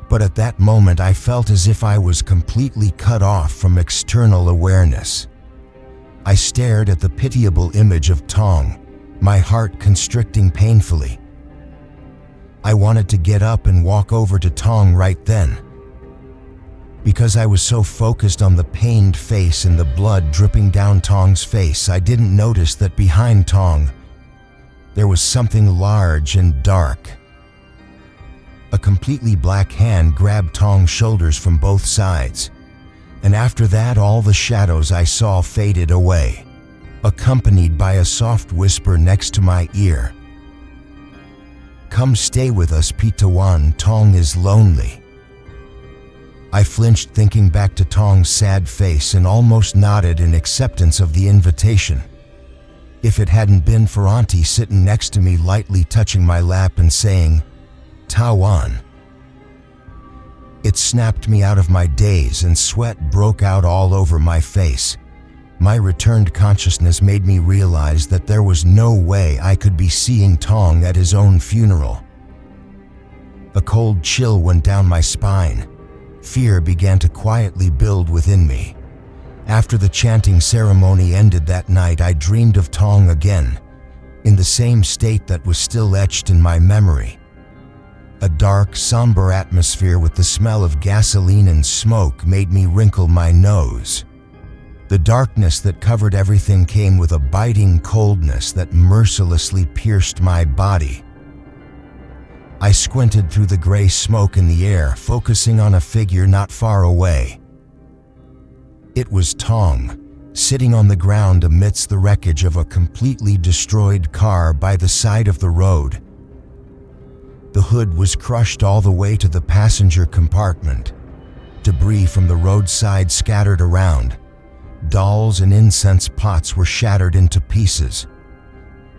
But at that moment I felt as if I was completely cut off from external awareness. I stared at the pitiable image of Tong, my heart constricting painfully. I wanted to get up and walk over to Tong right then. Because I was so focused on the pained face and the blood dripping down Tong's face, I didn't notice that behind Tong, there was something large and dark. A completely black hand grabbed Tong's shoulders from both sides, and after that all the shadows I saw faded away, accompanied by a soft whisper next to my ear. "Come stay with us, Pitawan, Tong is lonely." I flinched, thinking back to Tong's sad face, and almost nodded in acceptance of the invitation. if it hadn't been for Auntie sitting next to me lightly touching my lap and saying, "Tawan." It snapped me out of my daze and sweat broke out all over my face. My returned consciousness made me realize that there was no way I could be seeing Tong at his own funeral. A cold chill went down my spine. Fear began to quietly build within me. After the chanting ceremony ended that night, I dreamed of Tong again, in the same state that was still etched in my memory. A dark, somber atmosphere with the smell of gasoline and smoke made me wrinkle my nose. The darkness that covered everything came with a biting coldness that mercilessly pierced my body. I squinted through the gray smoke in the air, focusing on a figure not far away. It was Tong, sitting on the ground amidst the wreckage of a completely destroyed car by the side of the road. The hood was crushed all the way to the passenger compartment. Debris from the roadside scattered around. Dolls and incense pots were shattered into pieces.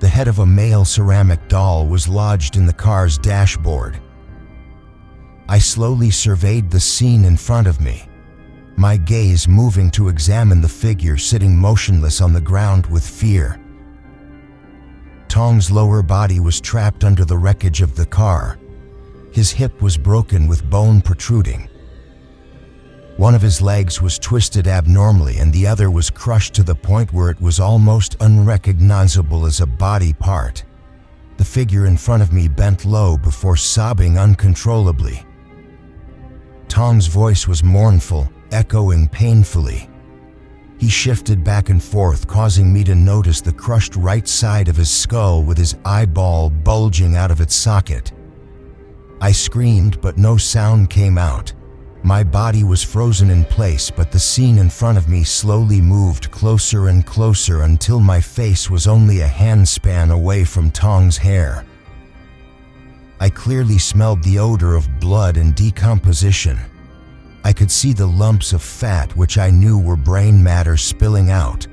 The head of a male ceramic doll was lodged in the car's dashboard. I slowly surveyed the scene in front of me, my gaze moving to examine the figure sitting motionless on the ground with fear. Tong's lower body was trapped under the wreckage of the car. His hip was broken with bone protruding. One of his legs was twisted abnormally and the other was crushed to the point where it was almost unrecognizable as a body part. The figure in front of me bent low before sobbing uncontrollably. Tong's voice was mournful, echoing painfully. He shifted back and forth, causing me to notice the crushed right side of his skull with his eyeball bulging out of its socket. I screamed, but no sound came out. My body was frozen in place, but the scene in front of me slowly moved closer and closer until my face was only a handspan away from Tong's hair. I clearly smelled the odor of blood and decomposition. I could see the lumps of fat, which I knew were brain matter, spilling out.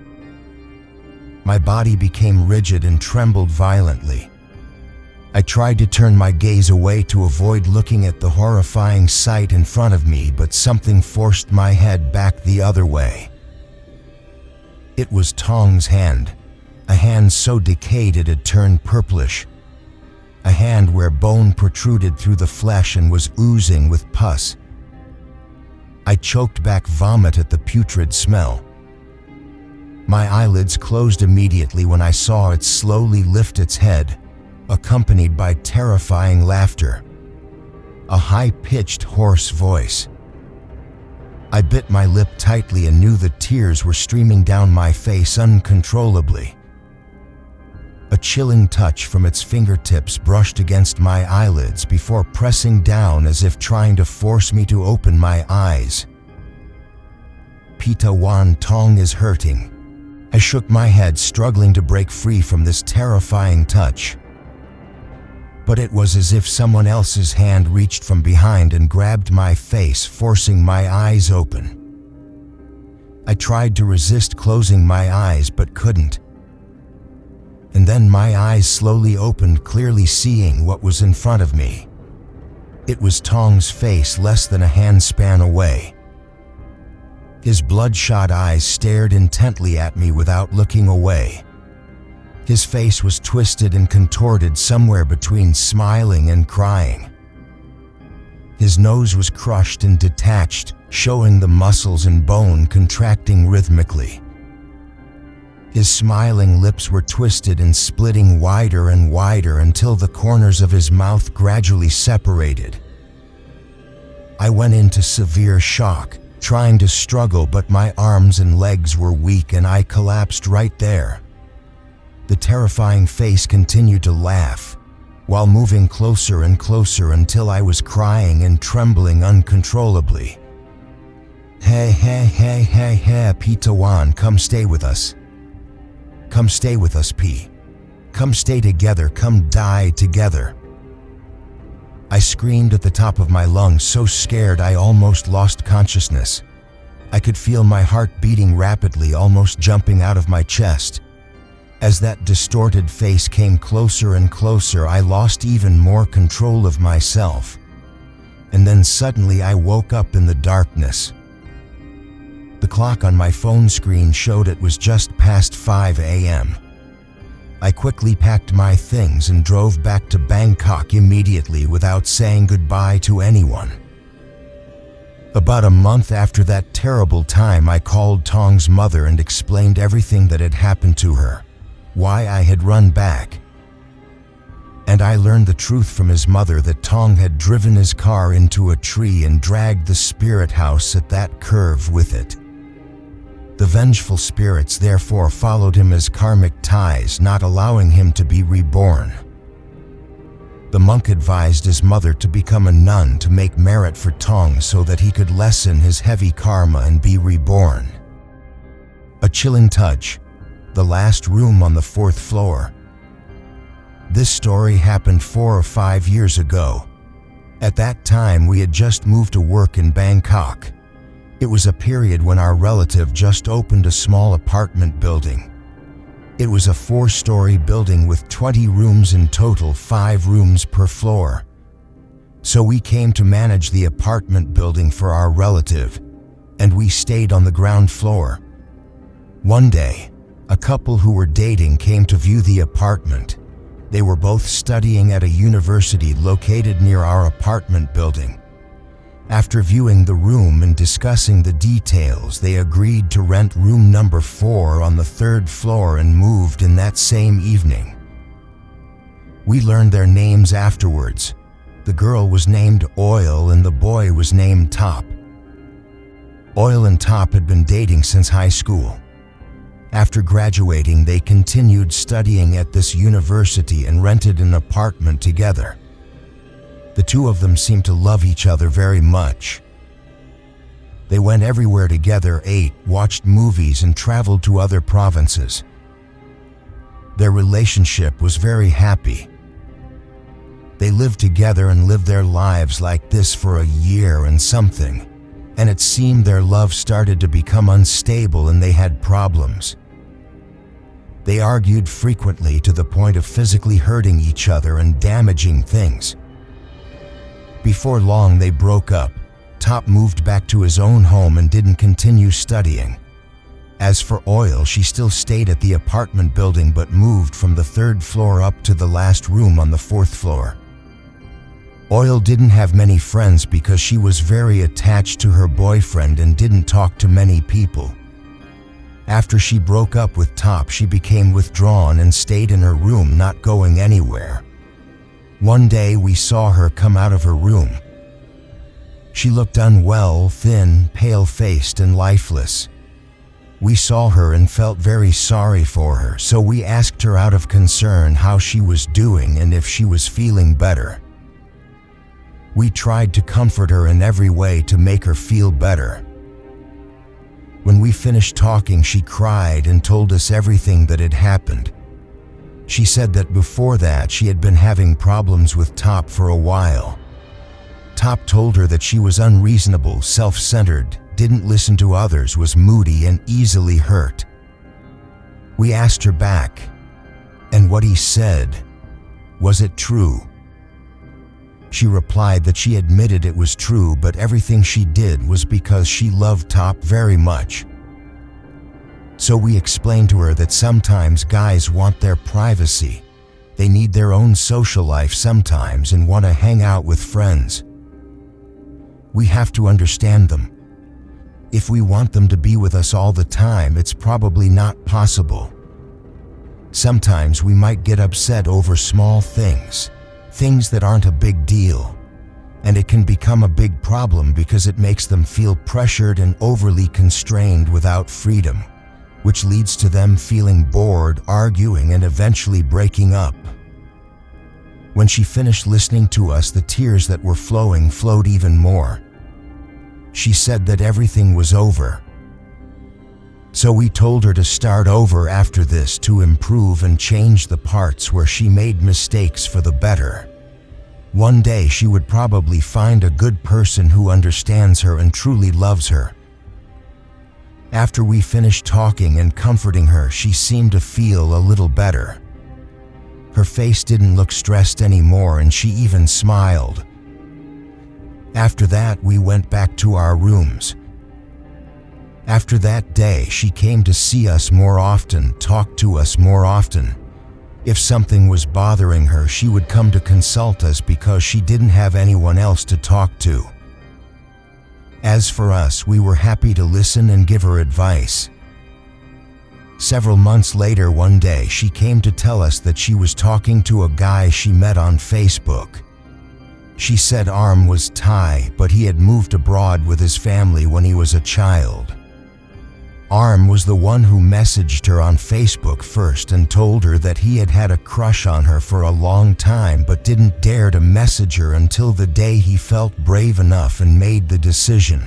My body became rigid and trembled violently. I tried to turn my gaze away to avoid looking at the horrifying sight in front of me, but something forced my head back the other way. It was Tong's hand, a hand so decayed it had turned purplish. A hand where bone protruded through the flesh and was oozing with pus. I choked back vomit at the putrid smell. My eyelids closed immediately when I saw it slowly lift its head, accompanied by terrifying laughter. A high-pitched, hoarse voice. I bit my lip tightly and knew the tears were streaming down my face uncontrollably. A chilling touch from its fingertips brushed against my eyelids before pressing down as if trying to force me to open my eyes. "Tawan, Tong is hurting." I shook my head, struggling to break free from this terrifying touch. But it was as if someone else's hand reached from behind and grabbed my face, forcing my eyes open. I tried to resist closing my eyes but couldn't. And then my eyes slowly opened, clearly seeing what was in front of me. It was Tong's face, less than a handspan away. His bloodshot eyes stared intently at me without looking away. His face was twisted and contorted, somewhere between smiling and crying. His nose was crushed and detached, showing the muscles and bone contracting rhythmically. His smiling lips were twisted and splitting wider and wider until the corners of his mouth gradually separated. I went into severe shock, trying to struggle, but my arms and legs were weak and I collapsed right there. The terrifying face continued to laugh, while moving closer and closer until I was crying and trembling uncontrollably. "Hey, hey, hey, hey, hey, Tawan, come stay with us. Come stay with us, P. Come stay together, come die together." I screamed at the top of my lungs, so scared I almost lost consciousness. I could feel my heart beating rapidly, almost jumping out of my chest. As that distorted face came closer and closer, I lost even more control of myself. And then suddenly I woke up in the darkness. The clock on my phone screen showed it was just past 5 a.m. I quickly packed my things and drove back to Bangkok immediately without saying goodbye to anyone. About a month after that terrible time, I called Tong's mother and explained everything that had happened to her, why I had run back. And I learned the truth from his mother that Tong had driven his car into a tree and dragged the spirit house at that curve with it. The vengeful spirits therefore followed him as karmic ties, not allowing him to be reborn. The monk advised his mother to become a nun to make merit for Tong so that he could lessen his heavy karma and be reborn. A chilling touch. The last room on the 4th floor. This story happened 4 or 5 years ago. At that time, we had just moved to work in Bangkok. It was a period when our relative just opened a small apartment building. It was a 4-story building with 20 rooms in total, 5 rooms per floor. So we came to manage the apartment building for our relative, and we stayed on the ground floor. One day, a couple who were dating came to view the apartment. They were both studying at a university located near our apartment building. After viewing the room and discussing the details, they agreed to rent room number 4 on the 3rd floor and moved in that same evening. We learned their names afterwards. The girl was named Oil and the boy was named Top. Oil and Top had been dating since high school. After graduating, they continued studying at this university and rented an apartment together. The two of them seemed to love each other very much. They went everywhere together, ate, watched movies, and traveled to other provinces. Their relationship was very happy. They lived together and lived their lives like this for a year and something, and it seemed their love started to become unstable and they had problems. They argued frequently to the point of physically hurting each other and damaging things. Before long, they broke up. Top moved back to his own home and didn't continue studying. As for Oil, she still stayed at the apartment building but moved from the 3rd floor up to the last room on the 4th floor. Oil didn't have many friends because she was very attached to her boyfriend and didn't talk to many people. After she broke up with Top, she became withdrawn and stayed in her room, not going anywhere. One day we saw her come out of her room. She looked unwell, thin, pale-faced, and lifeless. We saw her and felt very sorry for her, so we asked her out of concern how she was doing and if she was feeling better. We tried to comfort her in every way to make her feel better. When we finished talking, she cried and told us everything that had happened. She said that before that she had been having problems with Top for a while. Top told her that she was unreasonable, self-centered, didn't listen to others, was moody and easily hurt. We asked her back, and what he said, was it true? She replied that she admitted it was true, but everything she did was because she loved Top very much. So we explained to her that sometimes guys want their privacy. They need their own social life sometimes and want to hang out with friends. We have to understand them. If we want them to be with us all the time, it's probably not possible. Sometimes we might get upset over small things, things that aren't a big deal, and it can become a big problem because it makes them feel pressured and overly constrained without freedom, which leads to them feeling bored, arguing, and eventually breaking up. When she finished listening to us, the tears that were flowing flowed even more. She said that everything was over. So we told her to start over after this, to improve and change the parts where she made mistakes for the better. One day she would probably find a good person who understands her and truly loves her. After we finished talking and comforting her, she seemed to feel a little better. Her face didn't look stressed anymore and she even smiled. After that, we went back to our rooms. After that day, she came to see us more often, talk to us more often. If something was bothering her, she would come to consult us because she didn't have anyone else to talk to. As for us, we were happy to listen and give her advice. Several months later, one day, she came to tell us that she was talking to a guy she met on Facebook. She said Arm was Thai, but he had moved abroad with his family when he was a child. Arm was the one who messaged her on Facebook first and told her that he had had a crush on her for a long time but didn't dare to message her until the day he felt brave enough and made the decision.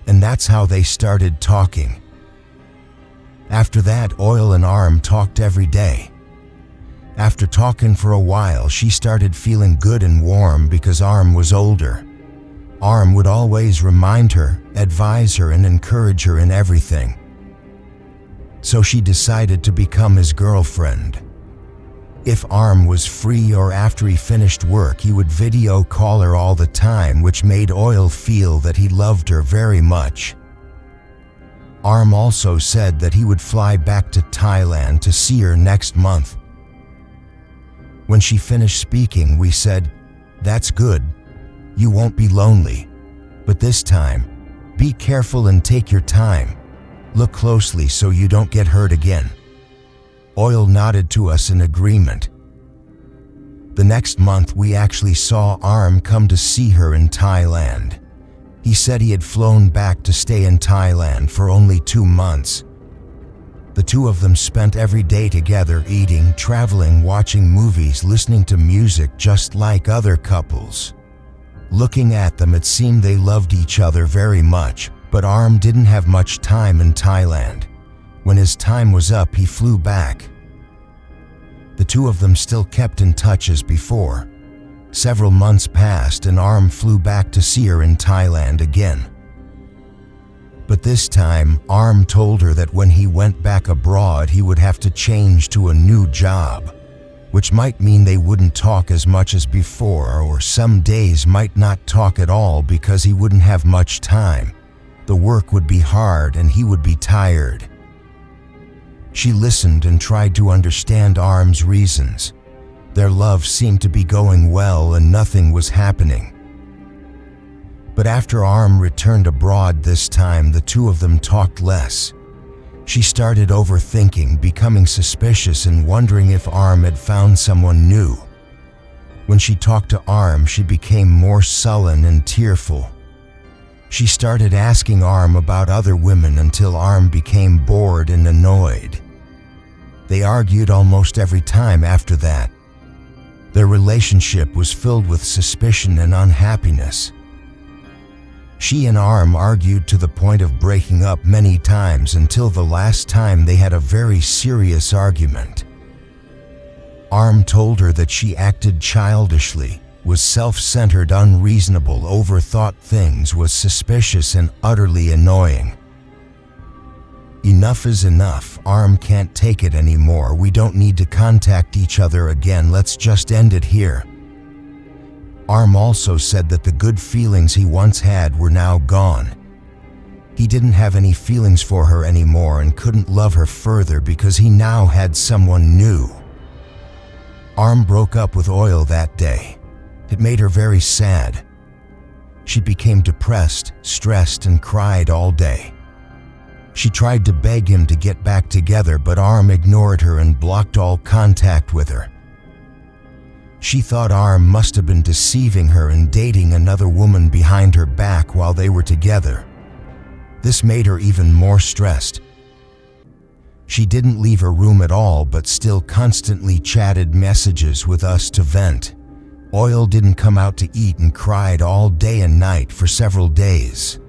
And that's how they started talking. After that, Oil and Arm talked every day. After talking for a while, she started feeling good and warm because Arm was older. Arm would always remind her, advise her, and encourage her in everything. So she decided to become his girlfriend. If Arm was free or after he finished work, he would video call her all the time, which made Oil feel that he loved her very much. Arm also said that he would fly back to Thailand to see her next month. When she finished speaking, we said, "That's good. You won't be lonely. But this time, be careful and take your time. Look closely so you don't get hurt again." Oil nodded to us in agreement. The next month, we actually saw Arm come to see her in Thailand. He said he had flown back to stay in Thailand for only 2 months. The two of them spent every day together, eating, traveling, watching movies, listening to music, just like other couples. Looking at them, it seemed they loved each other very much, but Arm didn't have much time in Thailand. When his time was up, he flew back. The two of them still kept in touch as before. Several months passed and Arm flew back to see her in Thailand again. But this time, Arm told her that when he went back abroad, he would have to change to a new job, which might mean they wouldn't talk as much as before, or some days might not talk at all because he wouldn't have much time. The work would be hard and he would be tired. She listened and tried to understand Arm's reasons. Their love seemed to be going well and nothing was happening. But after Arm returned abroad this time, the two of them talked less. She started overthinking, becoming suspicious and wondering if Arm had found someone new. When she talked to Arm, she became more sullen and tearful. She started asking Arm about other women until Arm became bored and annoyed. They argued almost every time after that. Their relationship was filled with suspicion and unhappiness. She and Arm argued to the point of breaking up many times until the last time they had a very serious argument. Arm told her that she acted childishly, was self-centered, unreasonable, overthought things, was suspicious and utterly annoying. "Enough is enough. Arm can't take it anymore. We don't need to contact each other again. Let's just end it here." Arm also said that the good feelings he once had were now gone. He didn't have any feelings for her anymore and couldn't love her further because he now had someone new. Arm broke up with Oil that day. It made her very sad. She became depressed, stressed, and cried all day. She tried to beg him to get back together, but Arm ignored her and blocked all contact with her. She thought Arm must have been deceiving her and dating another woman behind her back while they were together. This made her even more stressed. She didn't leave her room at all, but still constantly chatted messages with us to vent. Oil didn't come out to eat and cried all day and night for several days.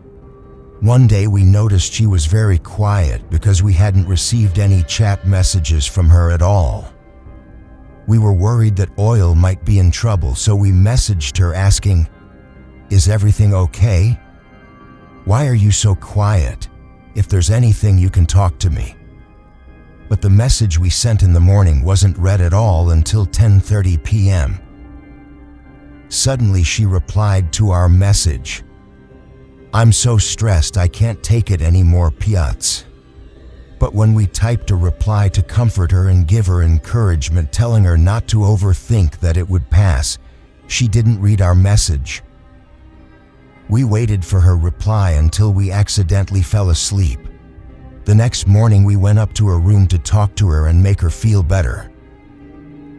One day we noticed she was very quiet because we hadn't received any chat messages from her at all. We were worried that Oil might be in trouble, so we messaged her asking, "Is everything okay? Why are you so quiet?" If there's anything you can talk to me. But the message we sent in the morning wasn't read at all until 10:30 p.m. Suddenly she replied to our message, "I'm so stressed I can't take it anymore, Piats." But when we typed a reply to comfort her and give her encouragement, telling her not to overthink that it would pass, she didn't read our message. We waited for her reply until we accidentally fell asleep. The next morning we went up to her room to talk to her and make her feel better.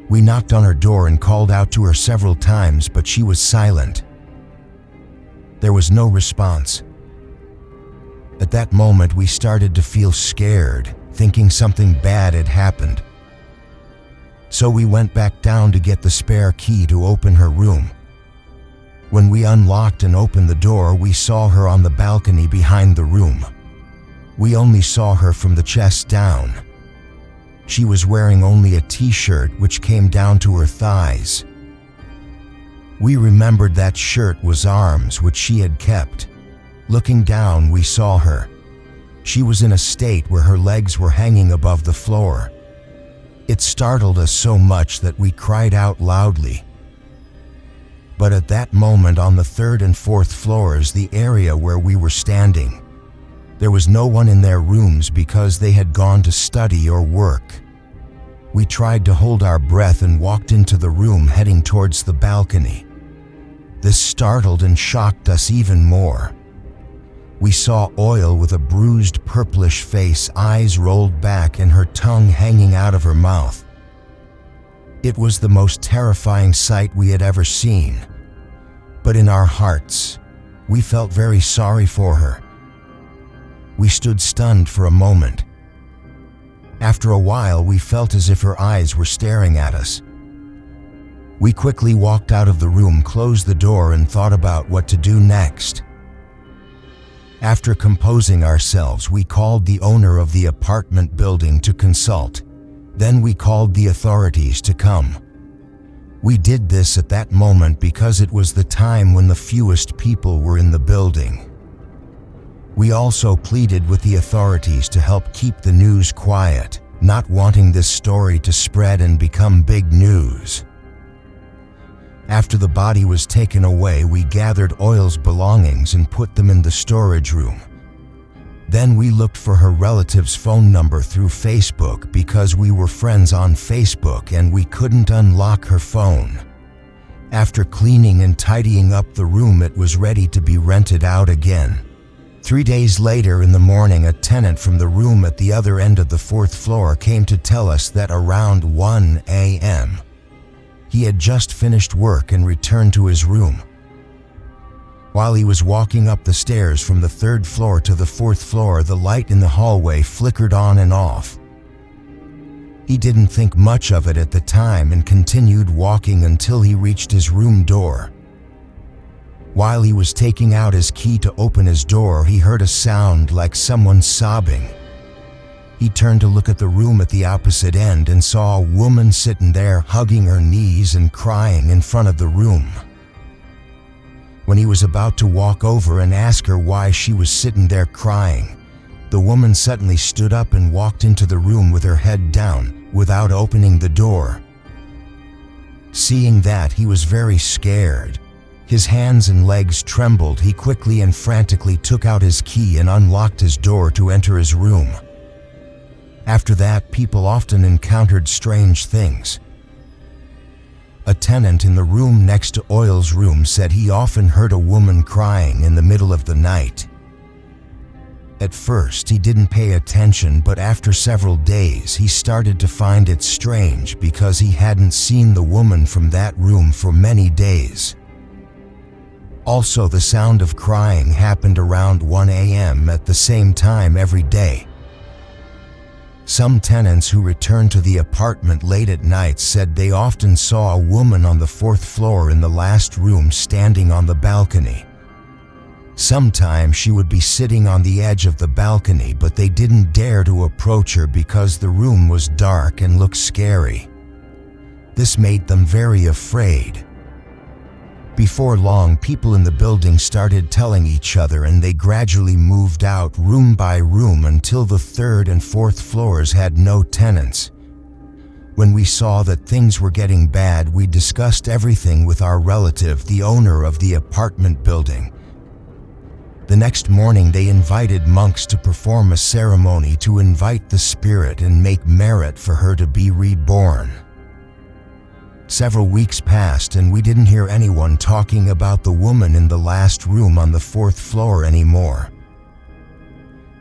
We knocked on her door and called out to her several times, but she was silent. There was no response. At that moment we started to feel scared, thinking something bad had happened. So we went back down to get the spare key to open her room. When we unlocked and opened the door, we saw her on the balcony behind the room. We only saw her from the chest down. She was wearing only a t-shirt which came down to her thighs. We remembered that shirt was arms which she had kept. Looking down, we saw her. She was in a state where her legs were hanging above the floor. It startled us so much that we cried out loudly. But at that moment, on the 3rd and 4th floors, the area where we were standing, there was no one in their rooms because they had gone to study or work. We tried to hold our breath and walked into the room heading towards the balcony. This startled and shocked us even more. We saw Oil with a bruised purplish face, eyes rolled back and her tongue hanging out of her mouth. It was the most terrifying sight we had ever seen. But in our hearts, we felt very sorry for her. We stood stunned for a moment. After a while, we felt as if her eyes were staring at us. We quickly walked out of the room, closed the door, and thought about what to do next. After composing ourselves, we called the owner of the apartment building to consult. Then we called the authorities to come. We did this at that moment because it was the time when the fewest people were in the building. We also pleaded with the authorities to help keep the news quiet, not wanting this story to spread and become big news. After the body was taken away, we gathered Oil's belongings and put them in the storage room. Then we looked for her relative's phone number through Facebook because we were friends on Facebook and we couldn't unlock her phone. After cleaning and tidying up the room, it was ready to be rented out again. 3 days later in the morning, a tenant from the room at the other end of the 4th floor came to tell us that around 1 a.m. he had just finished work and returned to his room. While he was walking up the stairs from the 3rd floor to the 4th floor, the light in the hallway flickered on and off. He didn't think much of it at the time and continued walking until he reached his room door. While he was taking out his key to open his door, he heard a sound like someone sobbing. He turned to look at the room at the opposite end and saw a woman sitting there hugging her knees and crying in front of the room. When he was about to walk over and ask her why she was sitting there crying, the woman suddenly stood up and walked into the room with her head down, without opening the door. Seeing that, he was very scared. His hands and legs trembled. He quickly and frantically took out his key and unlocked his door to enter his room. After that, people often encountered strange things. A tenant in the room next to Oil's room said he often heard a woman crying in the middle of the night. At first, he didn't pay attention, but after several days, he started to find it strange because he hadn't seen the woman from that room for many days. Also, the sound of crying happened around 1 a.m. at the same time every day. Some tenants who returned to the apartment late at night said they often saw a woman on the 4th floor in the last room standing on the balcony. Sometimes she would be sitting on the edge of the balcony, but they didn't dare to approach her because the room was dark and looked scary. This made them very afraid. Before long, people in the building started telling each other, and they gradually moved out room by room until the third and fourth floors had no tenants. When we saw that things were getting bad, we discussed everything with our relative, the owner of the apartment building. The next morning, they invited monks to perform a ceremony to invite the spirit and make merit for her to be reborn. Several weeks passed and we didn't hear anyone talking about the woman in the last room on the fourth floor anymore.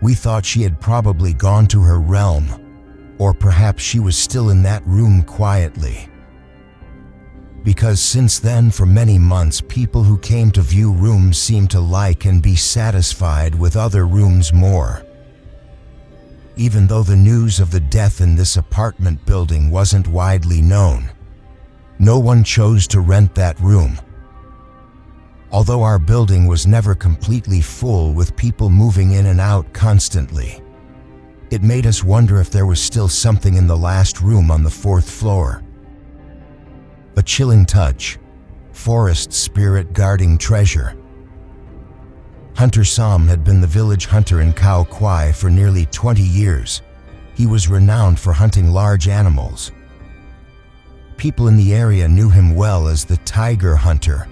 We thought she had probably gone to her realm, or perhaps she was still in that room quietly. Because since then, for many months, people who came to view rooms seemed to like and be satisfied with other rooms more. Even though the news of the death in this apartment building wasn't widely known, no one chose to rent that room. Although our building was never completely full with people moving in and out constantly, it made us wonder if there was still something in the last room on the fourth floor. A chilling touch. Forest spirit guarding treasure. Hunter Sam had been the village hunter in Khao Kwai for nearly 20 years. He was renowned for hunting large animals. People in the area knew him well as the tiger hunter.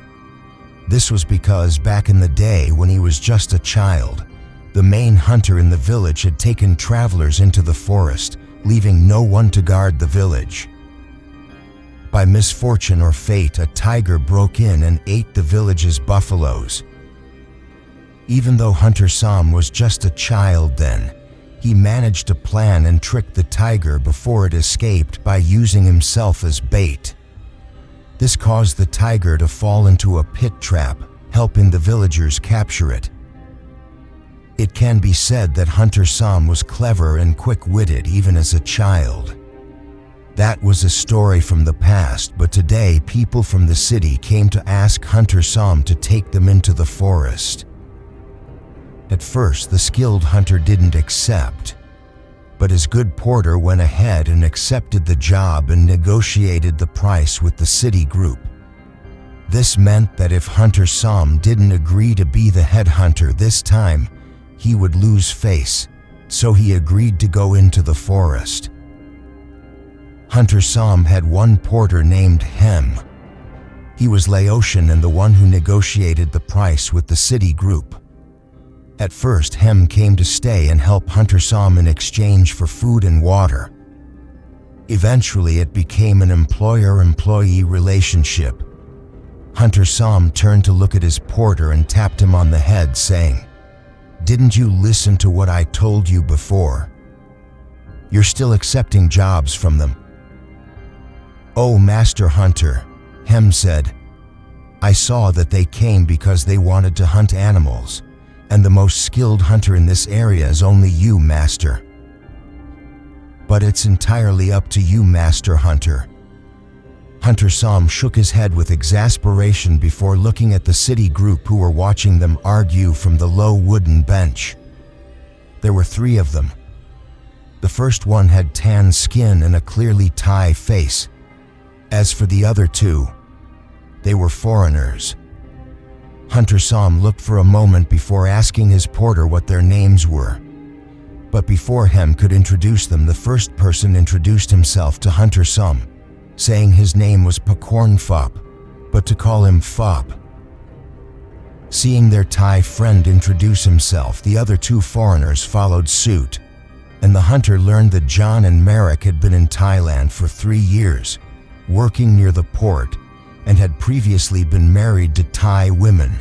This was because back in the day, when he was just a child, the main hunter in the village had taken travelers into the forest, leaving no one to guard the village. By misfortune or fate, a tiger broke in and ate the village's buffaloes. Even though Hunter Sam was just a child then, he managed to plan and trick the tiger before it escaped by using himself as bait. This caused the tiger to fall into a pit trap, helping the villagers capture it. It can be said that Hunter Sam was clever and quick-witted even as a child. That was a story from the past, but today people from the city came to ask Hunter Sam to take them into the forest. At first, the skilled hunter didn't accept, but his good porter went ahead and accepted the job and negotiated the price with the city group. This meant that if Hunter Sam didn't agree to be the head hunter this time, he would lose face, so he agreed to go into the forest. Hunter Sam had one porter named Hem. He was Laotian and the one who negotiated the price with the city group. At first, Hem came to stay and help Hunter Sam in exchange for food and water. Eventually, it became an employer-employee relationship. Hunter Sam turned to look at his porter and tapped him on the head, saying, "Didn't you listen to what I told you before? You're still accepting jobs from them." "Oh, Master Hunter," Hem said, "I saw that they came because they wanted to hunt animals, and the most skilled hunter in this area is only you, Master. But it's entirely up to you, Master Hunter." Hunter Sam shook his head with exasperation before looking at the city group who were watching them argue from the low wooden bench. There were 3 of them. The first one had tan skin and a clearly Thai face. As for the other 2, they were foreigners. Hunter Sam looked for a moment before asking his porter what their names were. But before Hem could introduce them, the first person introduced himself to Hunter Sam, saying his name was Pakorn Fop, but to call him Fop. Seeing their Thai friend introduce himself, the other 2 foreigners followed suit, and the hunter learned that John and Merrick had been in Thailand for 3 years, working near the port, and had previously been married to Thai women.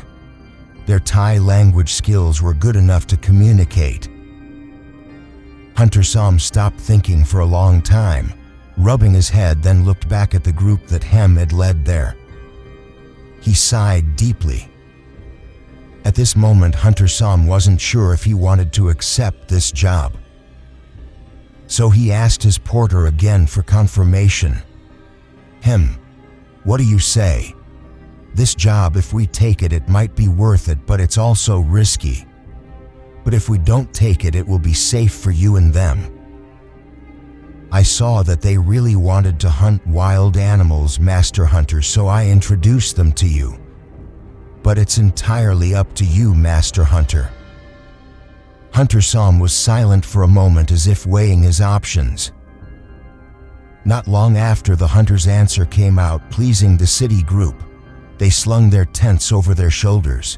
Their Thai language skills were good enough to communicate. Hunter Sam stopped thinking for a long time, rubbing his head, then looked back at the group that Hem had led there. He sighed deeply. At this moment, Hunter Sam wasn't sure if he wanted to accept this job. So he asked his porter again for confirmation. "Hem, what do you say? This job, if we take it, it might be worth it, but it's also risky. But if we don't take it, it will be safe for you and them. I saw that they really wanted to hunt wild animals, Master Hunter, so I introduced them to you. But it's entirely up to you, Master Hunter." Hunter Som was silent for a moment as if weighing his options. Not long after the hunter's answer came out, pleasing the city group. They slung their tents over their shoulders.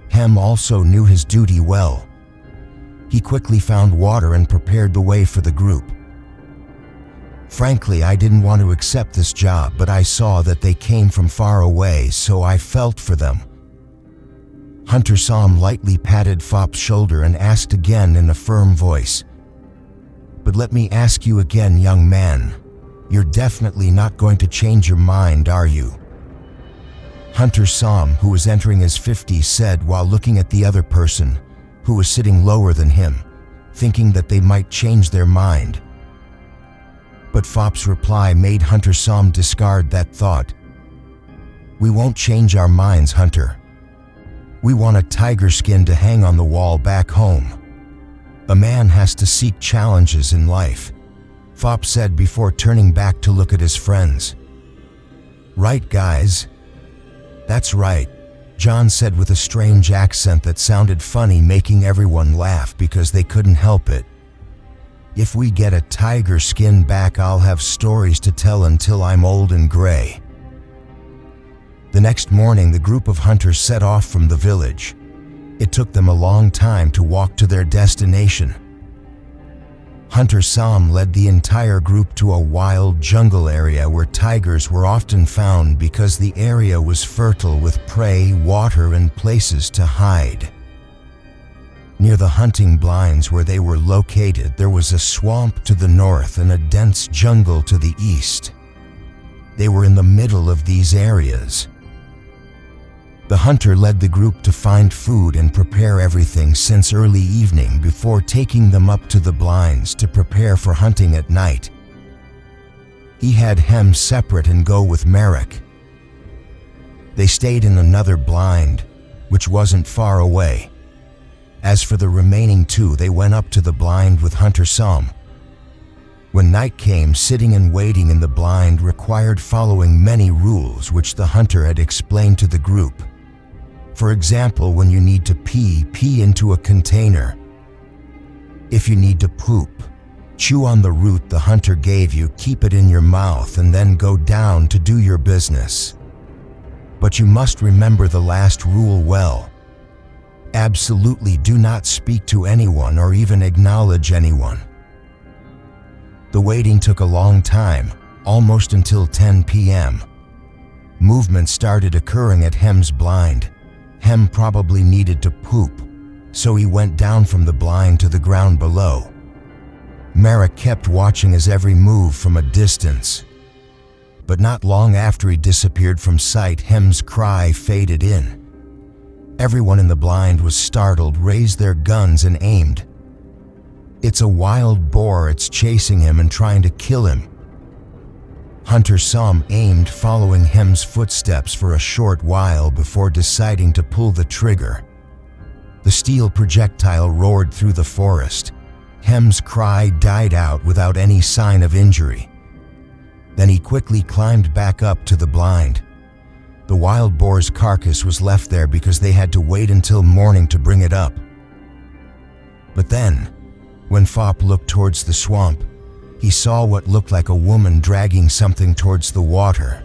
Hem also knew his duty well. He quickly found water and prepared the way for the group. "Frankly, I didn't want to accept this job, but I saw that they came from far away, so I felt for them." Hunter Som lightly patted Fop's shoulder and asked again in a firm voice, "But let me ask you again, young man. You're definitely not going to change your mind, are you?" Hunter Som, who was entering his 50s, said while looking at the other person, who was sitting lower than him, thinking that they might change their mind. But Fop's reply made Hunter Som discard that thought. "We won't change our minds, Hunter. We want a tiger skin to hang on the wall back home. A man has to seek challenges in life," Fop said before turning back to look at his friends. "Right, guys?" "That's right," John said with a strange accent that sounded funny, making everyone laugh because they couldn't help it. "If we get a tiger skin back, I'll have stories to tell until I'm old and gray." The next morning, the group of hunters set off from the village. It took them a long time to walk to their destination. Hunter Som led the entire group to a wild jungle area where tigers were often found because the area was fertile with prey, water, and places to hide. Near the hunting blinds where they were located, there was a swamp to the north and a dense jungle to the east. They were in the middle of these areas. The hunter led the group to find food and prepare everything since early evening before taking them up to the blinds to prepare for hunting at night. He had Hem separate and go with Merrick. They stayed in another blind, which wasn't far away. As for the remaining two, they went up to the blind with Hunter Som. When night came, sitting and waiting in the blind required following many rules which the hunter had explained to the group. For example, when you need to pee into a container. If you need to poop, chew on the root the hunter gave you, keep it in your mouth, and then go down to do your business. But you must remember the last rule well. Absolutely do not speak to anyone or even acknowledge anyone. The waiting took a long time, almost until 10 p.m. Movement started occurring at Hem's blind. Hem probably needed to poop, so he went down from the blind to the ground below. Merrick kept watching his every move from a distance. But not long after he disappeared from sight, Hem's cry faded in. Everyone in the blind was startled, raised their guns and aimed. "It's a wild boar, it's chasing him and trying to kill him." Hunter Som aimed, following Hem's footsteps for a short while before deciding to pull the trigger. The steel projectile roared through the forest. Hem's cry died out without any sign of injury. Then he quickly climbed back up to the blind. The wild boar's carcass was left there because they had to wait until morning to bring it up. But then, when Fop looked towards the swamp, he saw what looked like a woman dragging something towards the water.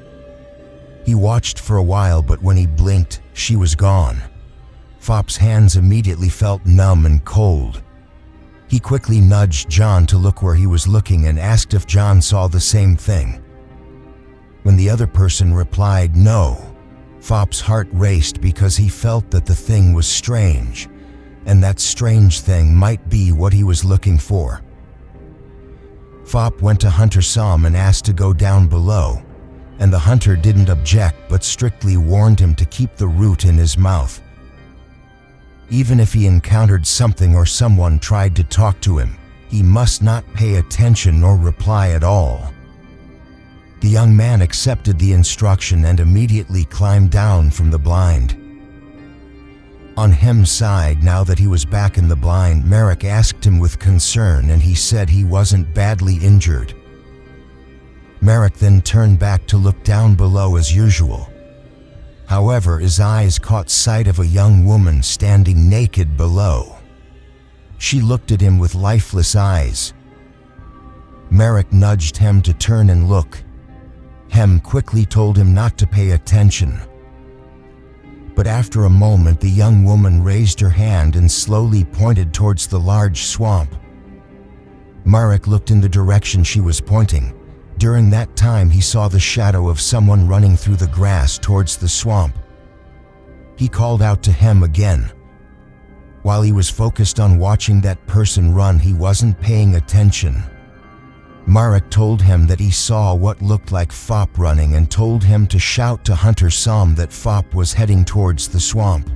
He watched for a while, but when he blinked, she was gone. Fop's hands immediately felt numb and cold. He quickly nudged John to look where he was looking and asked if John saw the same thing. When the other person replied no, Fop's heart raced because he felt that the thing was strange, and that strange thing might be what he was looking for. Fop went to Hunter Som and asked to go down below, and the hunter didn't object but strictly warned him to keep the root in his mouth. Even if he encountered something or someone tried to talk to him, he must not pay attention or reply at all. The young man accepted the instruction and immediately climbed down from the blind. On Hem's side, now that he was back in the blind, Merrick asked him with concern and he said he wasn't badly injured. Merrick then turned back to look down below as usual. However, his eyes caught sight of a young woman standing naked below. She looked at him with lifeless eyes. Merrick nudged Hem to turn and look. Hem quickly told him not to pay attention. But after a moment, the young woman raised her hand and slowly pointed towards the large swamp. Merrick looked in the direction she was pointing. During that time, he saw the shadow of someone running through the grass towards the swamp. He called out to Hem again. While he was focused on watching that person run, he wasn't paying attention. Marek told him that he saw what looked like Fop running and told him to shout to Hunter Som that Fop was heading towards the swamp.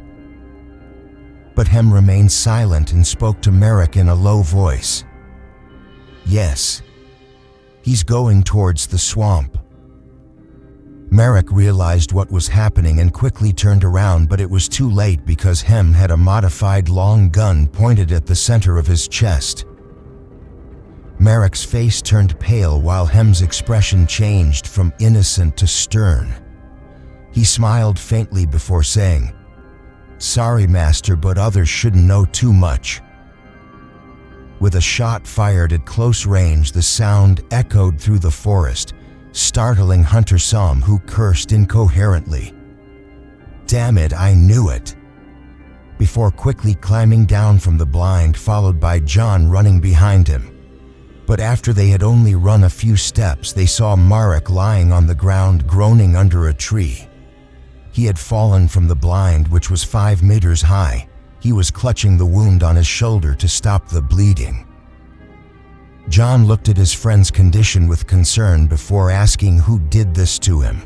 But Hem remained silent and spoke to Merrick in a low voice. Yes, he's going towards the swamp. Merrick realized what was happening and quickly turned around, but it was too late because Hem had a modified long gun pointed at the center of his chest. Merrick's face turned pale while Hem's expression changed from innocent to stern. He smiled faintly before saying, "Sorry, Master, but others shouldn't know too much." With a shot fired at close range, the sound echoed through the forest, startling Hunter Som, who cursed incoherently. "Damn it, I knew it!" Before quickly climbing down from the blind, followed by John running behind him. But after they had only run a few steps, they saw Marek lying on the ground groaning under a tree. He had fallen from the blind, which was 5 meters high. He was clutching the wound on his shoulder to stop the bleeding. John looked at his friend's condition with concern before asking who did this to him.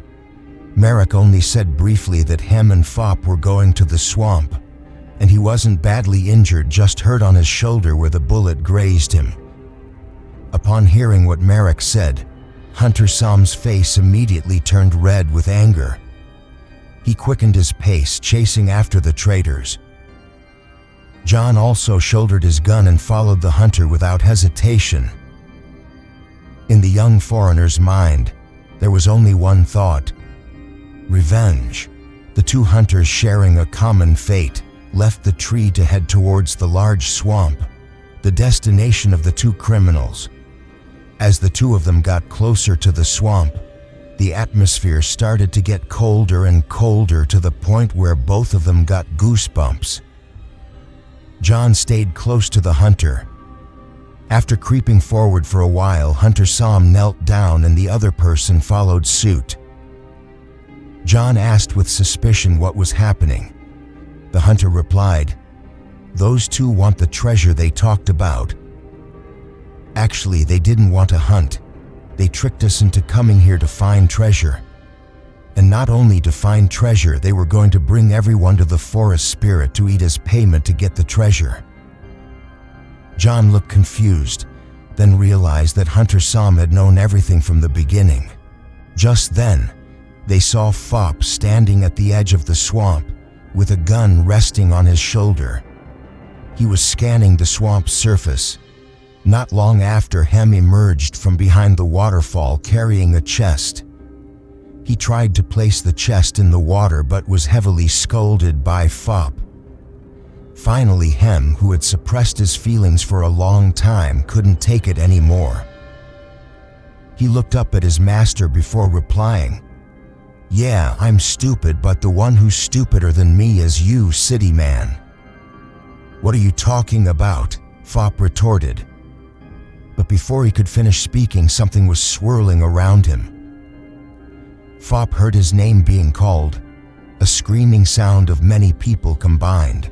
Merrick only said briefly that Hem and Fop were going to the swamp, and he wasn't badly injured, just hurt on his shoulder where the bullet grazed him. Upon hearing what Merrick said, Hunter Som's face immediately turned red with anger. He quickened his pace, chasing after the traitors. John also shouldered his gun and followed the hunter without hesitation. In the young foreigner's mind, there was only one thought: revenge. The two hunters, sharing a common fate, left the tree to head towards the large swamp, the destination of the two criminals. As the two of them got closer to the swamp, the atmosphere started to get colder and colder to the point where both of them got goosebumps. John stayed close to the hunter. After creeping forward for a while, Hunter Som knelt down and the other person followed suit. John asked with suspicion what was happening. The hunter replied, "Those two want the treasure they talked about. Actually, they didn't want to hunt. They tricked us into coming here to find treasure. And not only to find treasure, they were going to bring everyone to the forest spirit to eat as payment to get the treasure." John looked confused, then realized that Hunter Som had known everything from the beginning. Just then, they saw Fop standing at the edge of the swamp, with a gun resting on his shoulder. He was scanning the swamp's surface. Not long after, Hem emerged from behind the waterfall carrying a chest. He tried to place the chest in the water but was heavily scolded by Fop. Finally, Hem, who had suppressed his feelings for a long time, couldn't take it anymore. He looked up at his master before replying, "Yeah, I'm stupid, but the one who's stupider than me is you, city man." "What are you talking about?" Fop retorted. But before he could finish speaking, something was swirling around him. Fop heard his name being called, a screaming sound of many people combined.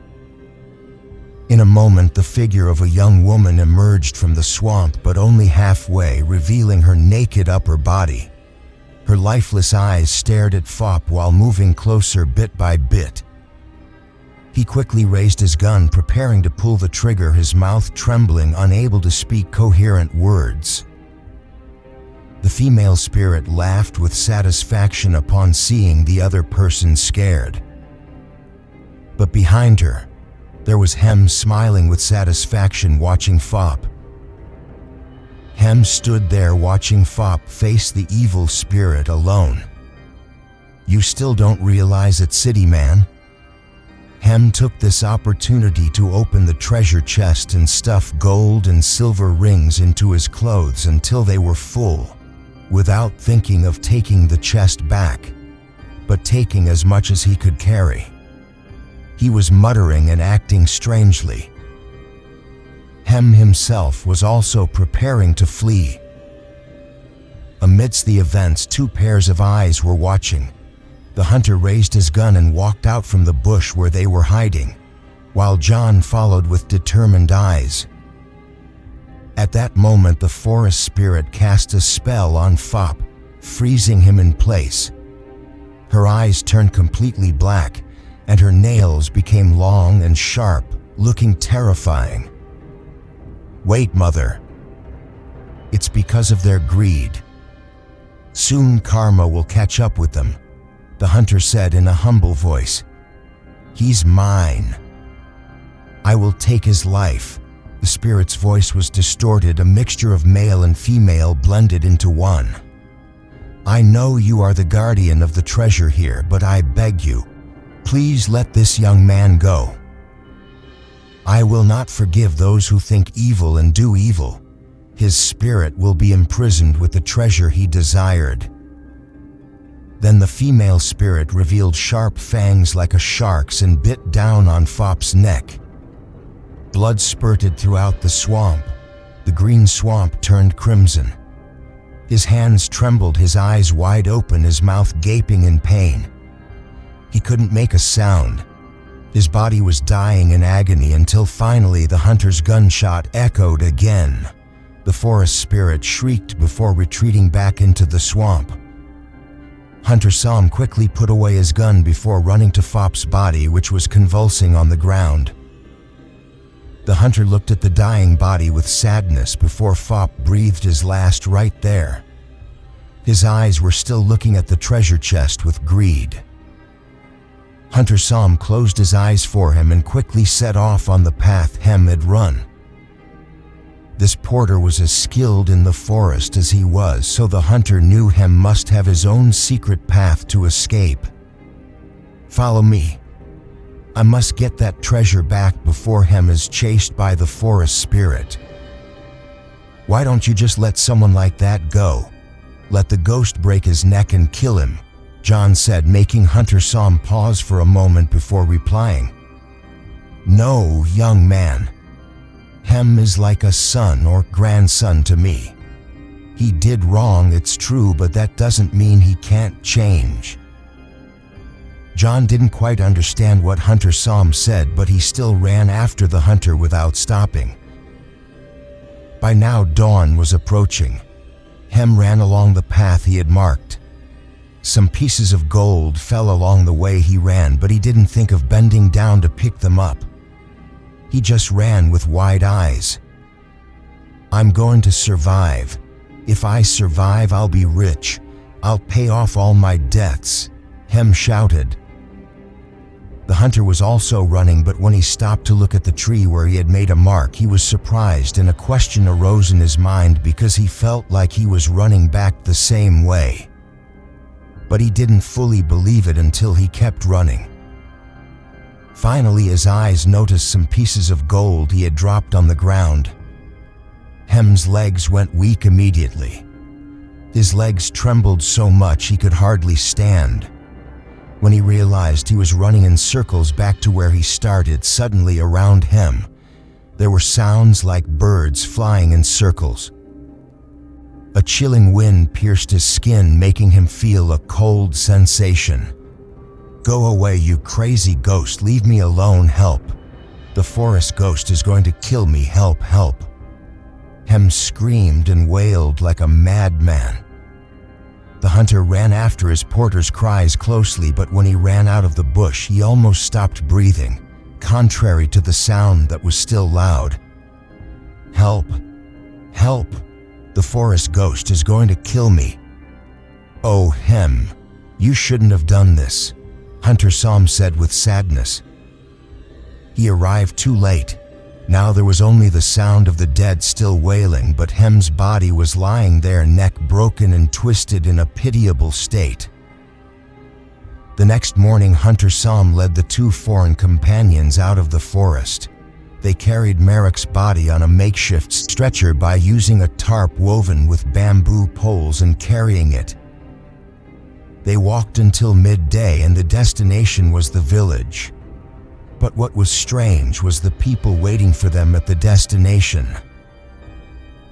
In a moment, the figure of a young woman emerged from the swamp, but only halfway, revealing her naked upper body. Her lifeless eyes stared at Fop while moving closer bit by bit. He quickly raised his gun, preparing to pull the trigger, his mouth trembling, unable to speak coherent words. The female spirit laughed with satisfaction upon seeing the other person scared. But behind her, there was Hem smiling with satisfaction, watching Fop. Hem stood there watching Fop face the evil spirit alone. You still don't realize it, city man? Hem took this opportunity to open the treasure chest and stuff gold and silver rings into his clothes until they were full, without thinking of taking the chest back, but taking as much as he could carry. He was muttering and acting strangely. Hem himself was also preparing to flee. Amidst the events, two pairs of eyes were watching. The hunter raised his gun and walked out from the bush where they were hiding, while John followed with determined eyes. At that moment, the forest spirit cast a spell on Fop, freezing him in place. Her eyes turned completely black, and her nails became long and sharp, looking terrifying. Wait, mother. It's because of their greed. Soon karma will catch up with them, the hunter said in a humble voice. He's mine. I will take his life. The spirit's voice was distorted, a mixture of male and female blended into one. I know you are the guardian of the treasure here, but I beg you, please let this young man go. I will not forgive those who think evil and do evil. His spirit will be imprisoned with the treasure he desired. Then the female spirit revealed sharp fangs like a shark's and bit down on Fop's neck. Blood spurted throughout the swamp. The green swamp turned crimson. His hands trembled, his eyes wide open, his mouth gaping in pain. He couldn't make a sound. His body was dying in agony until finally the hunter's gunshot echoed again. The forest spirit shrieked before retreating back into the swamp. Hunter saw him quickly put away his gun before running to Fop's body, which was convulsing on the ground. The hunter looked at the dying body with sadness before Fop breathed his last right there. His eyes were still looking at the treasure chest with greed. Hunter saw him, closed his eyes for him, and quickly set off on the path Hem had run. This porter was as skilled in the forest as he was, so the hunter knew Hem must have his own secret path to escape. Follow me. I must get that treasure back before Hem is chased by the forest spirit. Why don't you just let someone like that go? Let the ghost break his neck and kill him, John said, making Hunter Som pause for a moment before replying. No, young man. Hem is like a son or grandson to me. He did wrong, it's true, but that doesn't mean he can't change. John didn't quite understand what Hunter Som said, but he still ran after the hunter without stopping. By now dawn was approaching. Hem ran along the path he had marked. Some pieces of gold fell along the way he ran, but he didn't think of bending down to pick them up. He just ran with wide eyes. I'm going to survive. If I survive, I'll be rich. I'll pay off all my debts, Hem shouted. The hunter was also running, but when he stopped to look at the tree where he had made a mark, he was surprised and a question arose in his mind because he felt like he was running back the same way. But he didn't fully believe it until he kept running. Finally, his eyes noticed some pieces of gold he had dropped on the ground. Hem's legs went weak immediately. His legs trembled so much he could hardly stand. When he realized he was running in circles back to where he started, suddenly around Hem, there were sounds like birds flying in circles. A chilling wind pierced his skin, making him feel a cold sensation. Go away, you crazy ghost, leave me alone, help. The forest ghost is going to kill me, help, help. Hem screamed and wailed like a madman. The hunter ran after his porter's cries closely, but when he ran out of the bush, he almost stopped breathing, contrary to the sound that was still loud. Help! Help! The forest ghost is going to kill me. Oh, Hem, you shouldn't have done this, Hunter Som said with sadness. He arrived too late. Now there was only the sound of the dead still wailing, but Hem's body was lying there, neck broken and twisted in a pitiable state. The next morning, Hunter Sam led the two foreign companions out of the forest. They carried Merrick's body on a makeshift stretcher by using a tarp woven with bamboo poles and carrying it. They walked until midday and the destination was the village. But what was strange was the people waiting for them at the destination.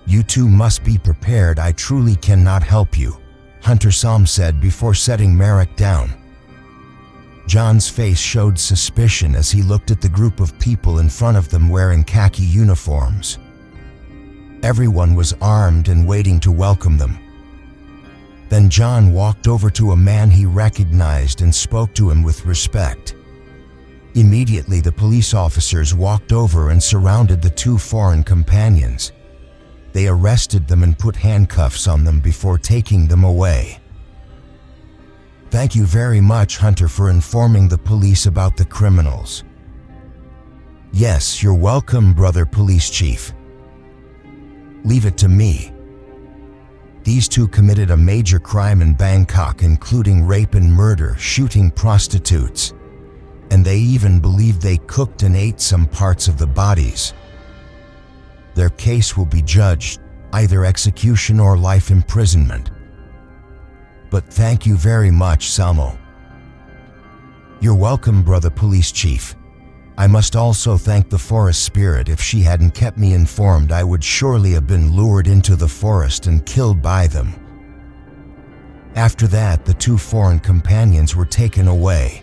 "You two must be prepared, I truly cannot help you," Hunter Sam said before setting Merrick down. John's face showed suspicion as he looked at the group of people in front of them wearing khaki uniforms. Everyone was armed and waiting to welcome them. Then John walked over to a man he recognized and spoke to him with respect. Immediately, the police officers walked over and surrounded the two foreign companions. They arrested them and put handcuffs on them before taking them away. "Thank you very much, Hunter, for informing the police about the criminals." "Yes, you're welcome, brother police chief. Leave it to me." These two committed a major crime in Bangkok, including rape and murder, shooting prostitutes, and they even believed they cooked and ate some parts of the bodies. Their case will be judged, either execution or life imprisonment. But thank you very much, Samo. "You're welcome, brother police chief. I must also thank the forest spirit. If she hadn't kept me informed, I would surely have been lured into the forest and killed by them." After that, the two foreign companions were taken away.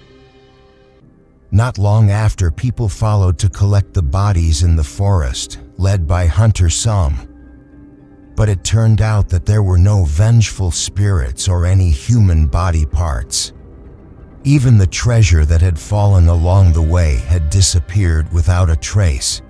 Not long after, people followed to collect the bodies in the forest, led by Hunter Sam. But it turned out that there were no vengeful spirits or any human body parts. Even the treasure that had fallen along the way had disappeared without a trace.